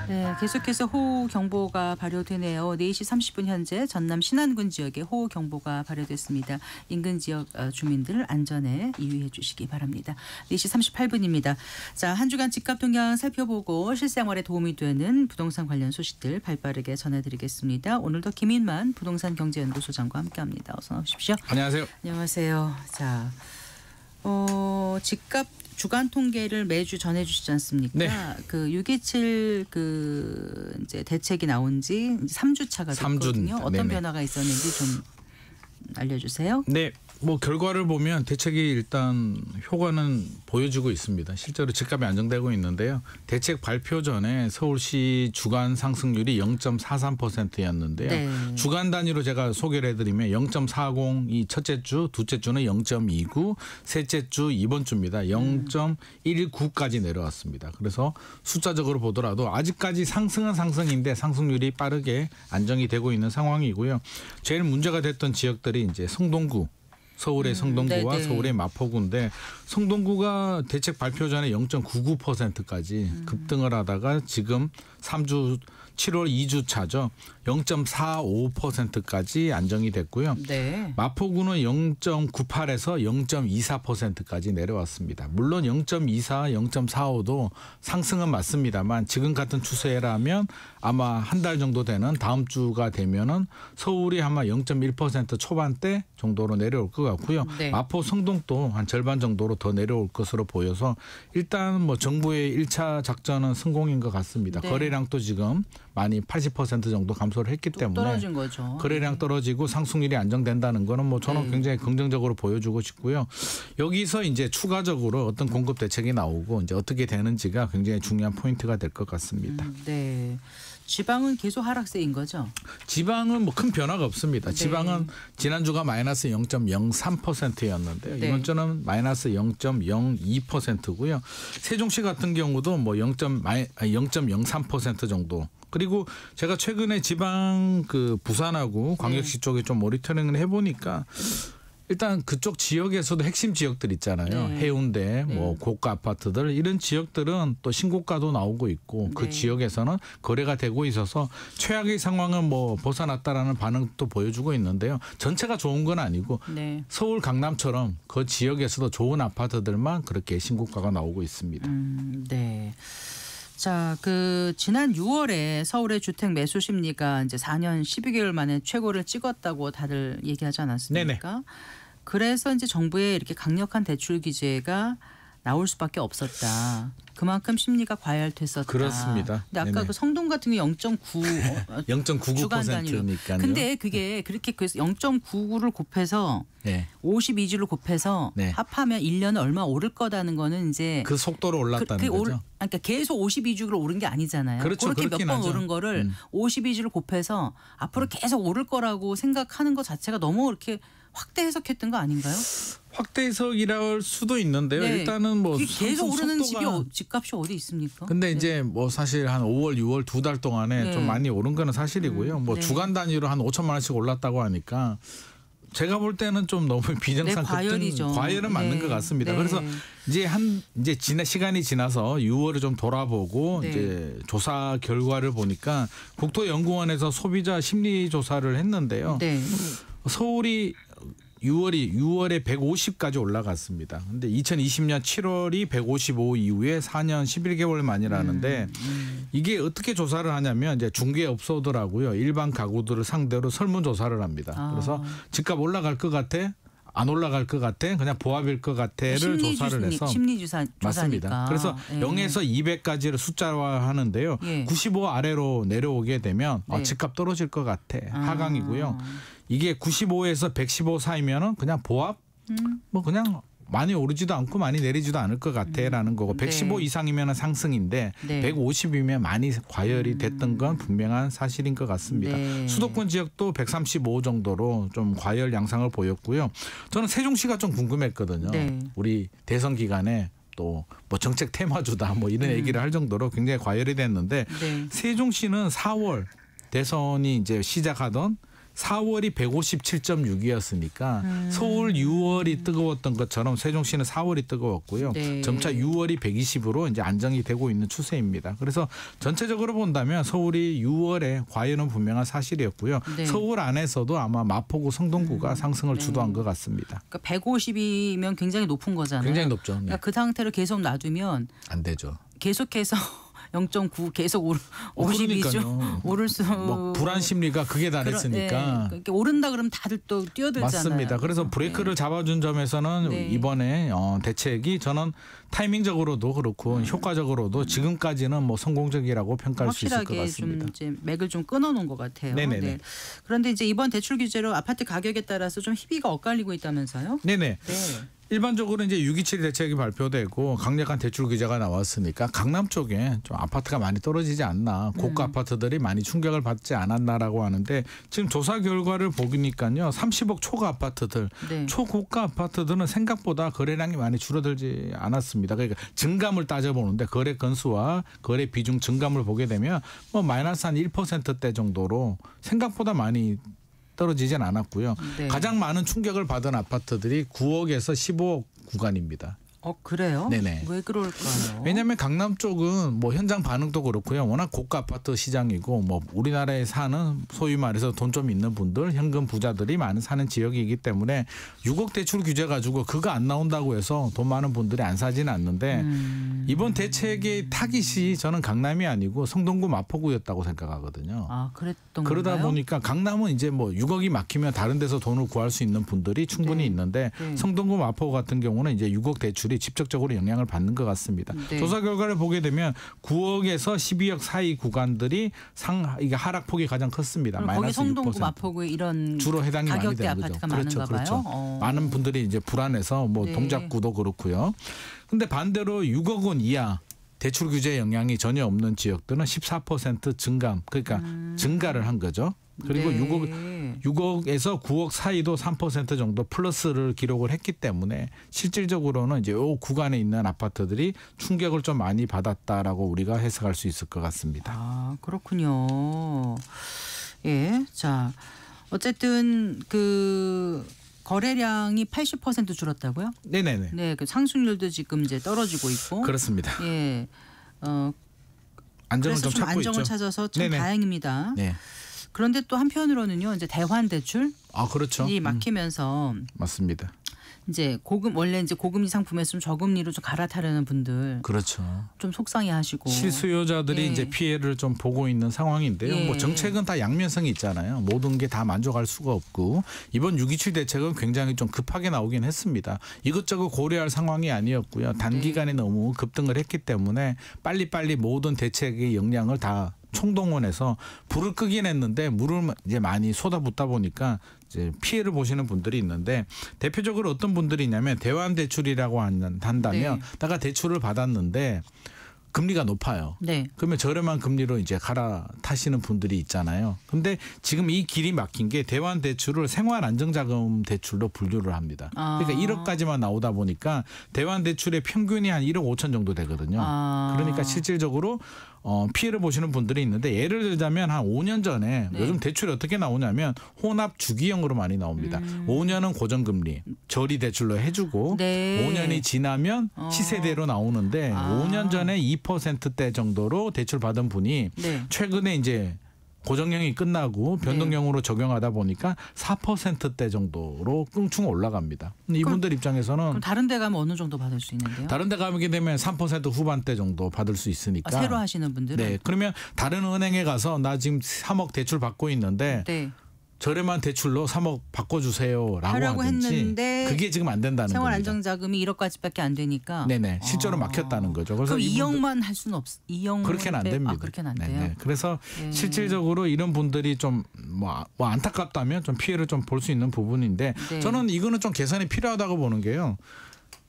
네, 계속해서 호우경보가 발효되네요. 4시 30분 현재 전남 신안군 지역에 호우경보가 발효됐습니다. 인근 지역 주민들 안전에 유의해 주시기 바랍니다. 4시 38분입니다. 자, 한 주간 집값 동향 살펴보고 실생활에 도움이 되는 부동산 관련 소식들 발빠르게 전해드리겠습니다. 오늘도 김인만 부동산 경제연구소장과 함께합니다. 어서 오십시오. 안녕하세요. 안녕하세요. 자, 집값 주간 통계를 매주 전해주시지 않습니까? 네. 그 6.27 그 이제 대책이 나온 지 3주 차가 됐거든요. 어떤 네네. 변화가 있었는지 좀 알려주세요. 네, 뭐 결과를 보면 대책이 일단 효과는 보여지고 있습니다. 실제로 집값이 안정되고 있는데요. 대책 발표 전에 서울시 주간 상승률이 0.43%였는데요. 네. 주간 단위로 제가 소개를 해드리면 0.40이 첫째 주, 둘째 주는 0.29, 셋째 주 이번 주입니다. 0.19까지 내려왔습니다. 그래서 숫자적으로 보더라도 아직까지 상승은 상승인데 상승률이 빠르게 안정이 되고 있는 상황이고요. 제일 문제가 됐던 지역들이 이제 성동구, 서울의 성동구와 네네. 서울의 마포구인데 성동구가 대책 발표 전에 0.99%까지 급등을 하다가 지금 3주 7월 2주 차죠. 0.45%까지 안정이 됐고요. 네. 마포구는 0.98에서 0.24%까지 내려왔습니다. 물론 0.24, 0.45도 상승은 맞습니다만 지금 같은 추세라면 아마 한 달 정도 되는 다음 주가 되면은 서울이 아마 0.1% 초반대 정도로 내려올 것 같고요. 네. 마포 성동도 한 절반 정도로 더 내려올 것으로 보여서 일단 뭐 정부의 1차 작전은 성공인 것 같습니다. 네. 거래량도 지금 많이 80% 정도 감소를 했기 또 때문에 떨어진 거죠. 거래량 떨어지고 상승률이 안정된다는 거는 뭐 저는 네. 굉장히 긍정적으로 보여주고 싶고요. 여기서 이제 추가적으로 어떤 공급 대책이 나오고 이제 어떻게 되는지가 굉장히 중요한 포인트가 될 것 같습니다. 네. 지방은 계속 하락세인 거죠? 지방은 뭐 큰 변화가 없습니다. 네. 지방은 지난주가 마이너스 0.03%였는데요. 네. 이번 주는 마이너스 0.02%고요. 세종시 같은 경우도 뭐 0.03% 정도. 그리고 제가 최근에 지방 그 부산하고 광역시 쪽에 좀 모니터링을 해보니까 일단 그쪽 지역에서도 핵심 지역들 있잖아요. 네. 해운대, 뭐 고가 아파트들 이런 지역들은 또 신고가도 나오고 있고 그 네. 지역에서는 거래가 되고 있어서 최악의 상황은 뭐 벗어났다라는 반응도 보여주고 있는데요. 전체가 좋은 건 아니고 네. 서울 강남처럼 그 지역에서도 좋은 아파트들만 그렇게 신고가가 나오고 있습니다. 네. 자, 그 지난 6월에 서울의 주택 매수 심리가 이제 4년 12개월 만에 최고를 찍었다고 다들 얘기하지 않았습니까? 그래서 이제 정부의 이렇게 강력한 대출 규제가 나올 수밖에 없었다. 그만큼 심리가 과열됐었다. 그렇습니다. 근데 아까 네네. 그 성동 같은 경우 0.9 주간 단위로. 0.99%니까요. 근데 그게 그렇게 그래서 0.99를 곱해서 네. 52주를 곱해서 네. 합하면 1년에 얼마 오를 거다는 거는 이제 그 속도로 올랐다는 거죠. 그러니까 계속 52주를 오른 게 아니잖아요. 그렇죠. 그렇게 몇 그렇긴 번 하죠. 오른 거를 52주를 곱해서 앞으로 계속 오를 거라고 생각하는 것 자체가 너무 이렇게 확대 해석했던 거 아닌가요? 확대 해석이랄 수도 있는데요. 네. 일단은 뭐 그게 계속 상승 오르는 속도가 집값이 어디 있습니까? 근데 네. 이제 뭐 사실 한 5월, 6월 2달 동안에 네. 좀 많이 오른 거는 사실이고요. 뭐 네. 주간 단위로 한 5천만 원씩 올랐다고 하니까 제가 볼 때는 좀 너무 비정상 네, 과열이죠. 과열은 맞는 네. 것 같습니다. 네. 그래서 이제 시간이 지나서 6월을 좀 돌아보고 네. 이제 조사 결과를 보니까 국토연구원에서 소비자 심리 조사를 했는데요. 네. 서울이 6월에 150까지 올라갔습니다. 근데 2020년 7월이 155 이후에 4년 11개월 만이라는데 이게 어떻게 조사를 하냐면 이제 중개업소들하고요. 일반 가구들을 상대로 설문조사를 합니다. 그래서 집값 올라갈 것 같아? 안 올라갈 것 같아? 그냥 보합일 것 같아를 조사를 해서 심리조사니까. 맞습니다. 그래서 예. 0에서 200까지를 숫자화하는데요. 예. 95 아래로 내려오게 되면 네. 집값 떨어질 것 같아. 하강이고요. 이게 95에서 115 사이면은 그냥 보합 뭐 그냥 많이 오르지도 않고 많이 내리지도 않을 것 같아라는 거고 115 네. 이상이면 상승인데 네. 150이면 많이 과열이 됐던 건 분명한 사실인 것 같습니다. 네. 수도권 지역도 135 정도로 좀 과열 양상을 보였고요. 저는 세종시가 좀 궁금했거든요. 네. 우리 대선 기간에 또 뭐 정책 테마주다 뭐 이런 얘기를 할 정도로 굉장히 과열이 됐는데 네. 세종시는 4월 대선이 이제 시작하던 4월이 157.6이었으니까 서울 6월이 뜨거웠던 것처럼 세종시는 4월이 뜨거웠고요. 네. 점차 6월이 120으로 이제 안정이 되고 있는 추세입니다. 그래서 전체적으로 본다면 서울이 6월에 과열은 분명한 사실이었고요. 네. 서울 안에서도 아마 마포구, 성동구가 상승을 네. 주도한 것 같습니다. 그러니까 150이면 굉장히 높은 거잖아요. 굉장히 높죠. 네. 그러니까 그 상태로 계속 놔두면 안 되죠. 계속해서 0.9 계속 52주 그러니까요. 오를 수 뭐 불안 심리가 극에 달했으니까. 그러니까 오른다 그러면 다들 또 뛰어들잖아요. 맞습니다. 그래서 브레이크를 잡아준 점에서는 네. 이번에 대책이 저는 타이밍적으로도 그렇고 효과적으로도 지금까지는 뭐 성공적이라고 평가할 수 있을 것 확실하게 같습니다. 좀 이제 맥을 좀 끊어놓은 것 같아요. 네네네. 네. 그런데 이제 이번 대출 규제로 아파트 가격에 따라서 좀 희비가 엇갈리고 있다면서요? 네네. 네. 일반적으로 이제 627 대책이 발표되고 강력한 대출 규제가 나왔으니까 강남 쪽에 좀 아파트가 많이 떨어지지 않나, 고가 아파트들이 많이 충격을 받지 않았나라고 하는데 지금 조사 결과를 보니까요 30억 초과 아파트들, 네. 초고가 아파트들은 생각보다 거래량이 많이 줄어들지 않았습니다. 그러니까 증감을 따져보는데 거래 건수와 거래 비중 증감을 보게 되면 뭐 마이너스 한 1%대 정도로 생각보다 많이 떨어지진 않았고요. 네. 가장 많은 충격을 받은 아파트들이 9억에서 15억 구간입니다. 그래요? 네네. 왜 그럴까요? 왜냐하면 강남 쪽은 뭐 현장 반응도 그렇고요. 워낙 고가 아파트 시장이고 뭐 우리나라에 사는 소위 말해서 돈 좀 있는 분들, 현금 부자들이 많은 사는 지역이기 때문에 6억 대출 규제 가지고 그거 안 나온다고 해서 돈 많은 분들이 안 사지는 않는데 이번 대책의 타깃이 저는 강남이 아니고 성동구 마포구였다고 생각하거든요. 그랬던 그러다 건가요? 보니까 강남은 이제 뭐 6억이 막히면 다른 데서 돈을 구할 수 있는 분들이 충분히 네. 있는데 네. 성동구 마포 같은 경우는 이제 6억 대출이 직접적으로 영향을 받는 것 같습니다. 네. 조사 결과를 보게 되면 9억에서 12억 사이 구간들이 이게 하락폭이 가장 컸습니다. 거기 마이너스 성동구 6%. 마포구에 이런 주로 해당이 많이 가격대 되는 거죠. 아파트가 그렇죠, 많은가 그렇죠. 봐요. 많은 분들이 이제 불안해서 뭐 네. 동작구도 그렇고요. 근데 반대로 6억 원 이하 대출 규제 영향이 전혀 없는 지역들은 14% 증감, 그러니까 증가를 한 거죠. 그리고 네. 6억에서 9억 사이도 3% 정도 플러스를 기록을 했기 때문에 실질적으로는 이제 이 구간에 있는 아파트들이 충격을 좀 많이 받았다라고 우리가 해석할 수 있을 것 같습니다. 그렇군요. 예, 자 어쨌든 그 거래량이 80% 줄었다고요? 네네네. 네, 그 상승률도 지금 이제 떨어지고 있고. 그렇습니다. 예, 안정을 그래서 좀 좀 찾고 안정을 있죠. 찾아서 참 네네. 다행입니다. 네. 그런데 또 한편으로는요, 이제 대환 대출이 그렇죠. 막히면서 맞습니다. 이제 원래 이제 고금리 상품에서 좀 저금리로 좀 갈아타려는 분들 그렇죠. 좀 속상해하시고 실수요자들이 예. 이제 피해를 좀 보고 있는 상황인데요. 예. 뭐 정책은 다 양면성이 있잖아요. 모든 게 다 만족할 수가 없고 이번 6.27 대책은 굉장히 좀 급하게 나오긴 했습니다. 이것저것 고려할 상황이 아니었고요. 단기간에 너무 급등을 했기 때문에 빨리빨리 모든 대책의 역량을 다 총동원해서 불을 끄긴 했는데 물을 이제 많이 쏟아붓다 보니까 이제 피해를 보시는 분들이 있는데 대표적으로 어떤 분들이 있냐면 대환 대출이라고 한다면 내가 대출을 받았는데 금리가 높아요. 네. 그러면 저렴한 금리로 이제 갈아타시는 분들이 있잖아요. 근데 지금 이 길이 막힌 게 대환 대출을 생활 안정자금 대출로 분류를 합니다. 그러니까 1억까지만 나오다 보니까 대환 대출의 평균이 한 1억 5천 정도 되거든요. 그러니까 실질적으로 피해를 보시는 분들이 있는데 예를 들자면 한 5년 전에 요즘 대출이 어떻게 나오냐면 혼합 주기형으로 많이 나옵니다. 5년은 고정금리 저리 대출로 해주고 5년이 지나면 시세대로 나오는데 5년 전에 2%대 정도로 대출 받은 분이 최근에 이제 고정형이 끝나고 변동형으로 적용하다 보니까 4%대 정도로 끙충 올라갑니다. 근데 이분들 입장에서는 그럼 다른 데 가면 어느 정도 받을 수 있는데요? 다른 데 가게 되면 3% 후반대 정도 받을 수 있으니까. 새로 하시는 분들은? 네. 그러면 다른 은행에 가서 나 지금 3억 대출 받고 있는데 저렴한 대출로 3억 바꿔주세요라고 하려고 하든지 했는데 그게 지금 안 된다는 겁니다. 생활 안정자금이 1억까지밖에 안 되니까. 네네. 실제로 막혔다는 거죠. 그래서 그럼 2억만 할 수는 2억 그렇게는 안 됩니다. 그렇게는 안 돼요. 네네. 그래서 실질적으로 이런 분들이 좀 뭐 안타깝다면 좀 피해를 좀 볼 수 있는 부분인데 저는 이거는 좀 개선이 필요하다고 보는 게요.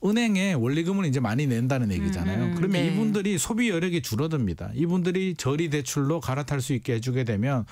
은행에 원리금을 이제 많이 낸다는 얘기잖아요. 그러면 이분들이 소비 여력이 줄어듭니다. 이분들이 저리 대출로 갈아탈 수 있게 해주게 되면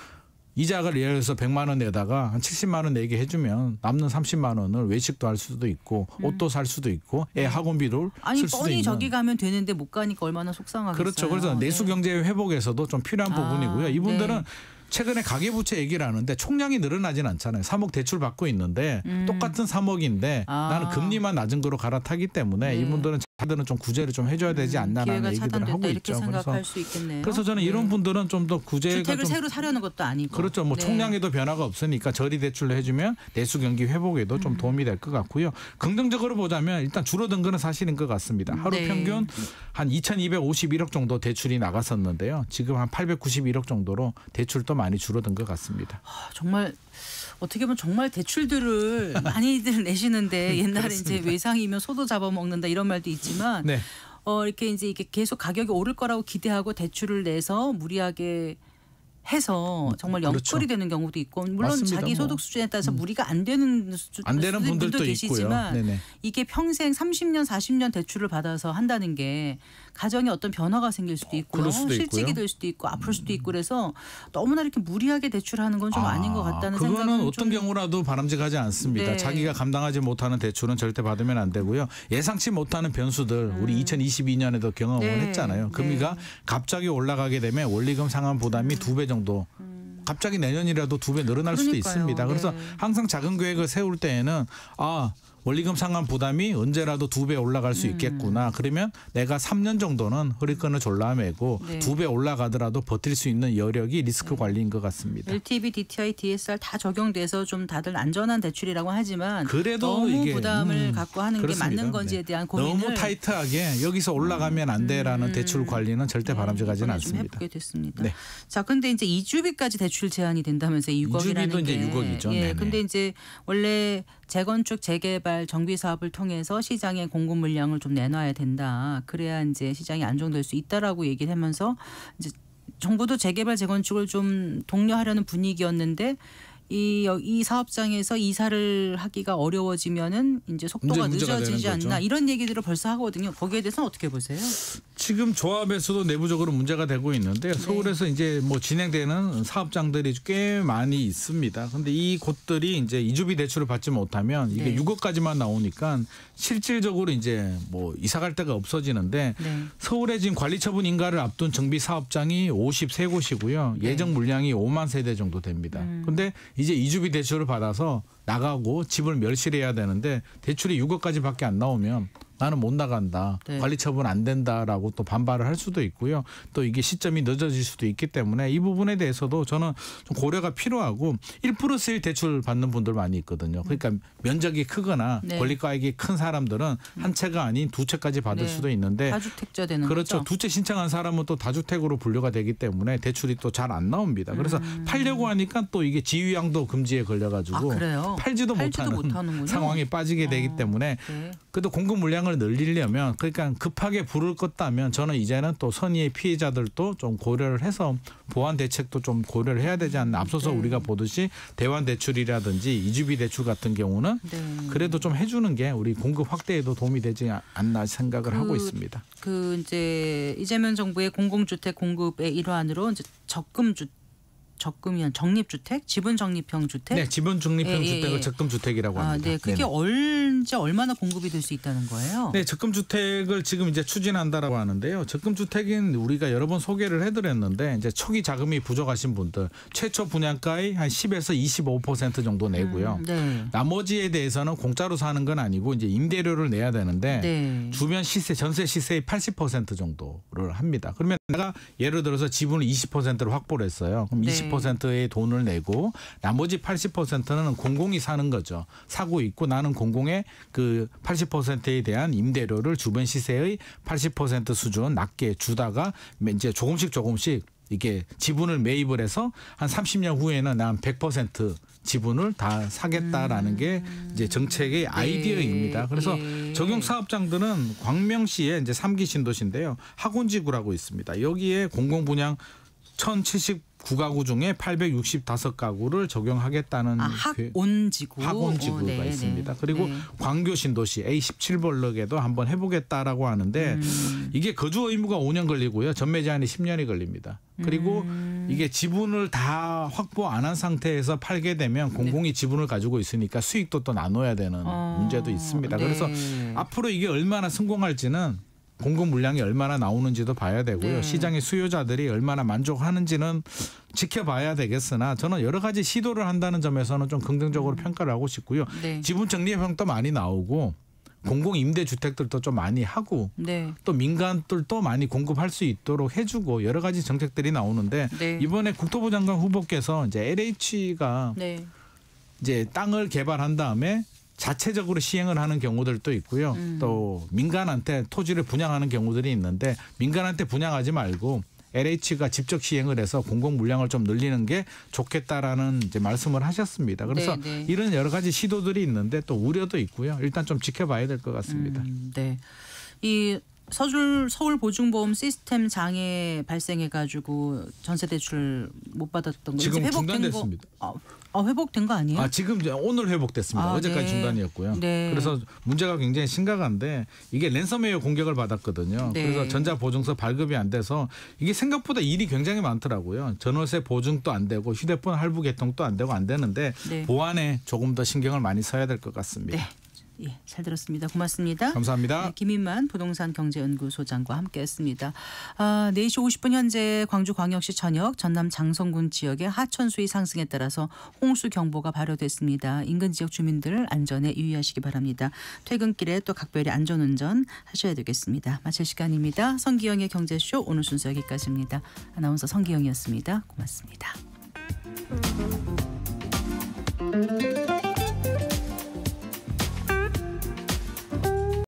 이자를 예를 들어서 100만 원 내다가 한 70만 원 내게 해주면 남는 30만 원을 외식도 할 수도 있고 옷도 살 수도 있고 애 학원비를 쓸 수도 뻔히 있는. 저기 가면 되는데 못 가니까 얼마나 속상하겠어요. 그렇죠. 그래서 내수 경제 회복에서도 좀 필요한 부분이고요. 이분들은 최근에 가계부채 얘기를 하는데 총량이 늘어나진 않잖아요. 3억 대출 받고 있는데 똑같은 3억인데 나는 금리만 낮은 거로 갈아타기 때문에 이분들은 자들은 좀 구제를 좀 해줘야 되지 않나라는 얘기들을 하고 이렇게 있죠. 생각할 수 있겠네요. 그래서 저는 이런 분들은 좀 더 구제가 주택을 좀 새로 사려는 것도 아니고. 그렇죠. 뭐 총량에도 변화가 없으니까 저리 대출로 해주면 내수 경기 회복에도 좀 도움이 될 것 같고요. 긍정적으로 보자면 일단 줄어든 거는 사실인 것 같습니다. 하루 평균 한 2,251억 정도 대출이 나갔었는데요. 지금 한 891억 정도로 대출도 많이 줄어든 것 같습니다. 정말 어떻게 보면 정말 대출들을 많이들 내시는데 옛날에 이제 외상이면 소도 잡아먹는다 이런 말도 있지만 이렇게 이제 이게 계속 가격이 오를 거라고 기대하고 대출을 내서 무리하게 해서 정말 영끌이 되는 경우도 있고 물론 맞습니다. 자기 소득 수준에 따라서 무리가 안 되는 분들도 계시지만 있고요. 이게 평생 30년 40년 대출을 받아서 한다는 게 가정에 어떤 변화가 생길 수도 있고요. 실직이 될 수도 있고 아플 수도 있고 그래서 너무나 이렇게 무리하게 대출하는 건 좀 아닌 것 같다는 생각은 그거는 어떤 경우라도 바람직하지 않습니다. 자기가 감당하지 못하는 대출은 절대 받으면 안 되고요. 예상치 못하는 변수들 우리 2022년에도 경험을 했잖아요. 금리가 갑자기 올라가게 되면 원리금 상환 부담이 2배 정도 갑자기 내년이라도 2배 늘어날 수도 그러니까요. 있습니다. 그래서 네. 항상 작은 계획을 세울 때에는 원리금 상환 부담이 언제라도 2배 올라갈 수 있겠구나. 그러면 내가 3년 정도는 허리끈을 졸라매고 네. 2배 올라가더라도 버틸 수 있는 여력이 리스크 관리인 것 같습니다. LTV, DTI, DSR 다 적용돼서 좀 다들 안전한 대출이라고 하지만 그래도 너무 이게 부담을 갖고 하는 그렇습니다. 게 맞는 건지에 네. 대한 고민을 너무 타이트하게 여기서 올라가면 안 돼라는 대출 관리는 절대 바람직하지는 이번에 좀 않습니다. 해보게 됐습니다. 네. 자, 근데 이제 이주비까지 대출 제한이 된다면서 6억이라는 2주비도 게 이제 6억이죠. 예, 네네. 근데 이제 원래 재건축, 재개발, 정비 사업을 통해서 시장에 공급 물량을 좀 내놔야 된다. 그래야 이제 시장이 안정될 수 있다라고 얘기를 하면서 이제 정부도 재개발, 재건축을 좀 독려하려는 분위기였는데 이 사업장에서 이사를 하기가 어려워지면은 이제 속도가 문제가 늦어지지 되는 거죠. 않나 이런 얘기들을 벌써 하거든요. 거기에 대해서는 어떻게 보세요? 지금 조합에서도 내부적으로 문제가 되고 있는데 서울에서 이제 뭐 진행되는 사업장들이 꽤 많이 있습니다. 그런데 이 곳들이 이제 이주비 대출을 받지 못하면 이게 네. 6억까지만 나오니까 실질적으로 이제 뭐 이사 갈 데가 없어지는데 네. 서울에 지금 관리처분 인가를 앞둔 정비 사업장이 53곳이고요. 예정 물량이 5만 세대 정도 됩니다. 그런데 이제 이주비 대출을 받아서 나가고 집을 멸실해야 되는데 대출이 6억까지밖에 안 나오면 나는 못 나간다. 네. 관리 처분 안 된다라고 또 반발을 할 수도 있고요. 또 이게 시점이 늦어질 수도 있기 때문에 이 부분에 대해서도 저는 좀 고려가 필요하고 1+1 대출 받는 분들 많이 있거든요. 그러니까 면적이 크거나 네. 권리가액이 큰 사람들은 한 채가 아닌 2채까지 받을 네. 수도 있는데 다주택자 되는 그렇죠. 거죠. 2채 신청한 사람은 또 다주택으로 분류가 되기 때문에 대출이 또 잘 안 나옵니다. 그래서 팔려고 하니까 또 이게 지위양도 금지에 걸려가지고 그래요? 팔지도 못하는 못하는군요. 상황에 빠지게 되기 때문에 네. 그래도 공급 물량을 늘리려면 그러니까 급하게 불을 껐다면 저는 이제는 또 선의의 피해자들도 좀 고려를 해서 보완 대책도 좀 고려를 해야 되지 않나. 앞서서 네. 우리가 보듯이 대환 대출이라든지 이주비 대출 같은 경우는 네. 그래도 좀 해주는 게 우리 공급 확대에도 도움이 되지 않나 생각을 하고 있습니다. 그 이제 이재명 정부의 공공주택 공급의 일환으로 이제 적금이 적립주택, 지분 적립형 주택. 네, 지분 적립형 예, 예, 주택을 예. 적금 주택이라고 합니다. 네, 그게 네네. 언제 얼마나 공급이 될 수 있다는 거예요? 네, 적금 주택을 지금 이제 추진한다라고 하는데요. 적금 주택인 우리가 여러 번 소개를 해드렸는데 이제 초기 자금이 부족하신 분들 최초 분양가의 한 10에서 25% 정도 내고요. 네. 나머지에 대해서는 공짜로 사는 건 아니고 이제 임대료를 내야 되는데 네. 주변 시세, 전세 시세의 80% 정도를 합니다. 그러면 내가 예를 들어서 지분을 20%를 확보를 했어요. 그럼 네. 20%의 돈을 내고 나머지 80%는 공공이 사는 거죠. 사고 있고 나는 공공의 그 80%에 대한 임대료를 주변 시세의 80% 수준 낮게 주다가 이제 조금씩 이게 지분을 매입을 해서 한 30년 후에는 난 100% 지분을 다 사겠다라는 게 이제 정책의 아이디어입니다. 그래서 예. 적용 사업장들은 광명시에 이제 3기 신도시인데요. 학원지구라고 있습니다. 여기에 공공분양 1079가구 중에 865가구를 적용하겠다는 학원지구가 네, 있습니다. 네. 그리고 네. 광교 신도시 A17블럭에도 한번 해보겠다라고 하는데 이게 거주 의무가 5년 걸리고요. 전매 제한이 10년이 걸립니다. 그리고 이게 지분을 다 확보 안 한 상태에서 팔게 되면 공공이 지분을 가지고 있으니까 수익도 또 나눠야 되는 문제도 있습니다. 네. 그래서 앞으로 이게 얼마나 성공할지는 공급 물량이 얼마나 나오는지도 봐야 되고요. 네. 시장의 수요자들이 얼마나 만족하는지는 지켜봐야 되겠으나 저는 여러 가지 시도를 한다는 점에서는 좀 긍정적으로 평가를 하고 싶고요. 네. 지분 적립형도 많이 나오고 공공 임대주택들도 좀 많이 하고 네. 또 민간들도 많이 공급할 수 있도록 해주고 여러 가지 정책들이 나오는데 네. 이번에 국토부 장관 후보께서 이제 LH가 네. 이제 땅을 개발한 다음에 자체적으로 시행을 하는 경우들도 있고요. 또 민간한테 토지를 분양하는 경우들이 있는데 민간한테 분양하지 말고 LH가 직접 시행을 해서 공공 물량을 좀 늘리는 게 좋겠다라는 이제 말씀을 하셨습니다. 그래서 네. 이런 여러 가지 시도들이 있는데 또 우려도 있고요. 일단 좀 지켜봐야 될 것 같습니다. 네. 이 서울 보증보험 시스템 장애 발생해가지고 전세 대출 못 받았던 거 지금 이제 회복된 중단됐습니다. 회복된 거 아니에요? 지금 이제 오늘 회복됐습니다. 어제까지 네. 중단이었고요. 네. 그래서 문제가 굉장히 심각한데 이게 랜섬웨어 공격을 받았거든요. 네. 그래서 전자보증서 발급이 안 돼서 이게 생각보다 일이 굉장히 많더라고요. 전월세 보증도 안 되고 휴대폰 할부 개통도 안 되고 안 되는데 네. 보안에 조금 더 신경을 많이 써야 될 것 같습니다. 네. 예, 잘 들었습니다. 고맙습니다. 감사합니다. 네, 김인만 부동산 경제연구소장과 함께했습니다. 4시 50분 현재 광주광역시 천역, 전남 장성군 지역의 하천 수위 상승에 따라서 홍수 경보가 발효됐습니다. 인근 지역 주민들 안전에 유의하시기 바랍니다. 퇴근길에 또 각별히 안전운전 하셔야 되겠습니다. 마칠 시간입니다. 성기영의 경제쇼 오늘 순서 여기까지입니다. 아나운서 성기영이었습니다. 고맙습니다.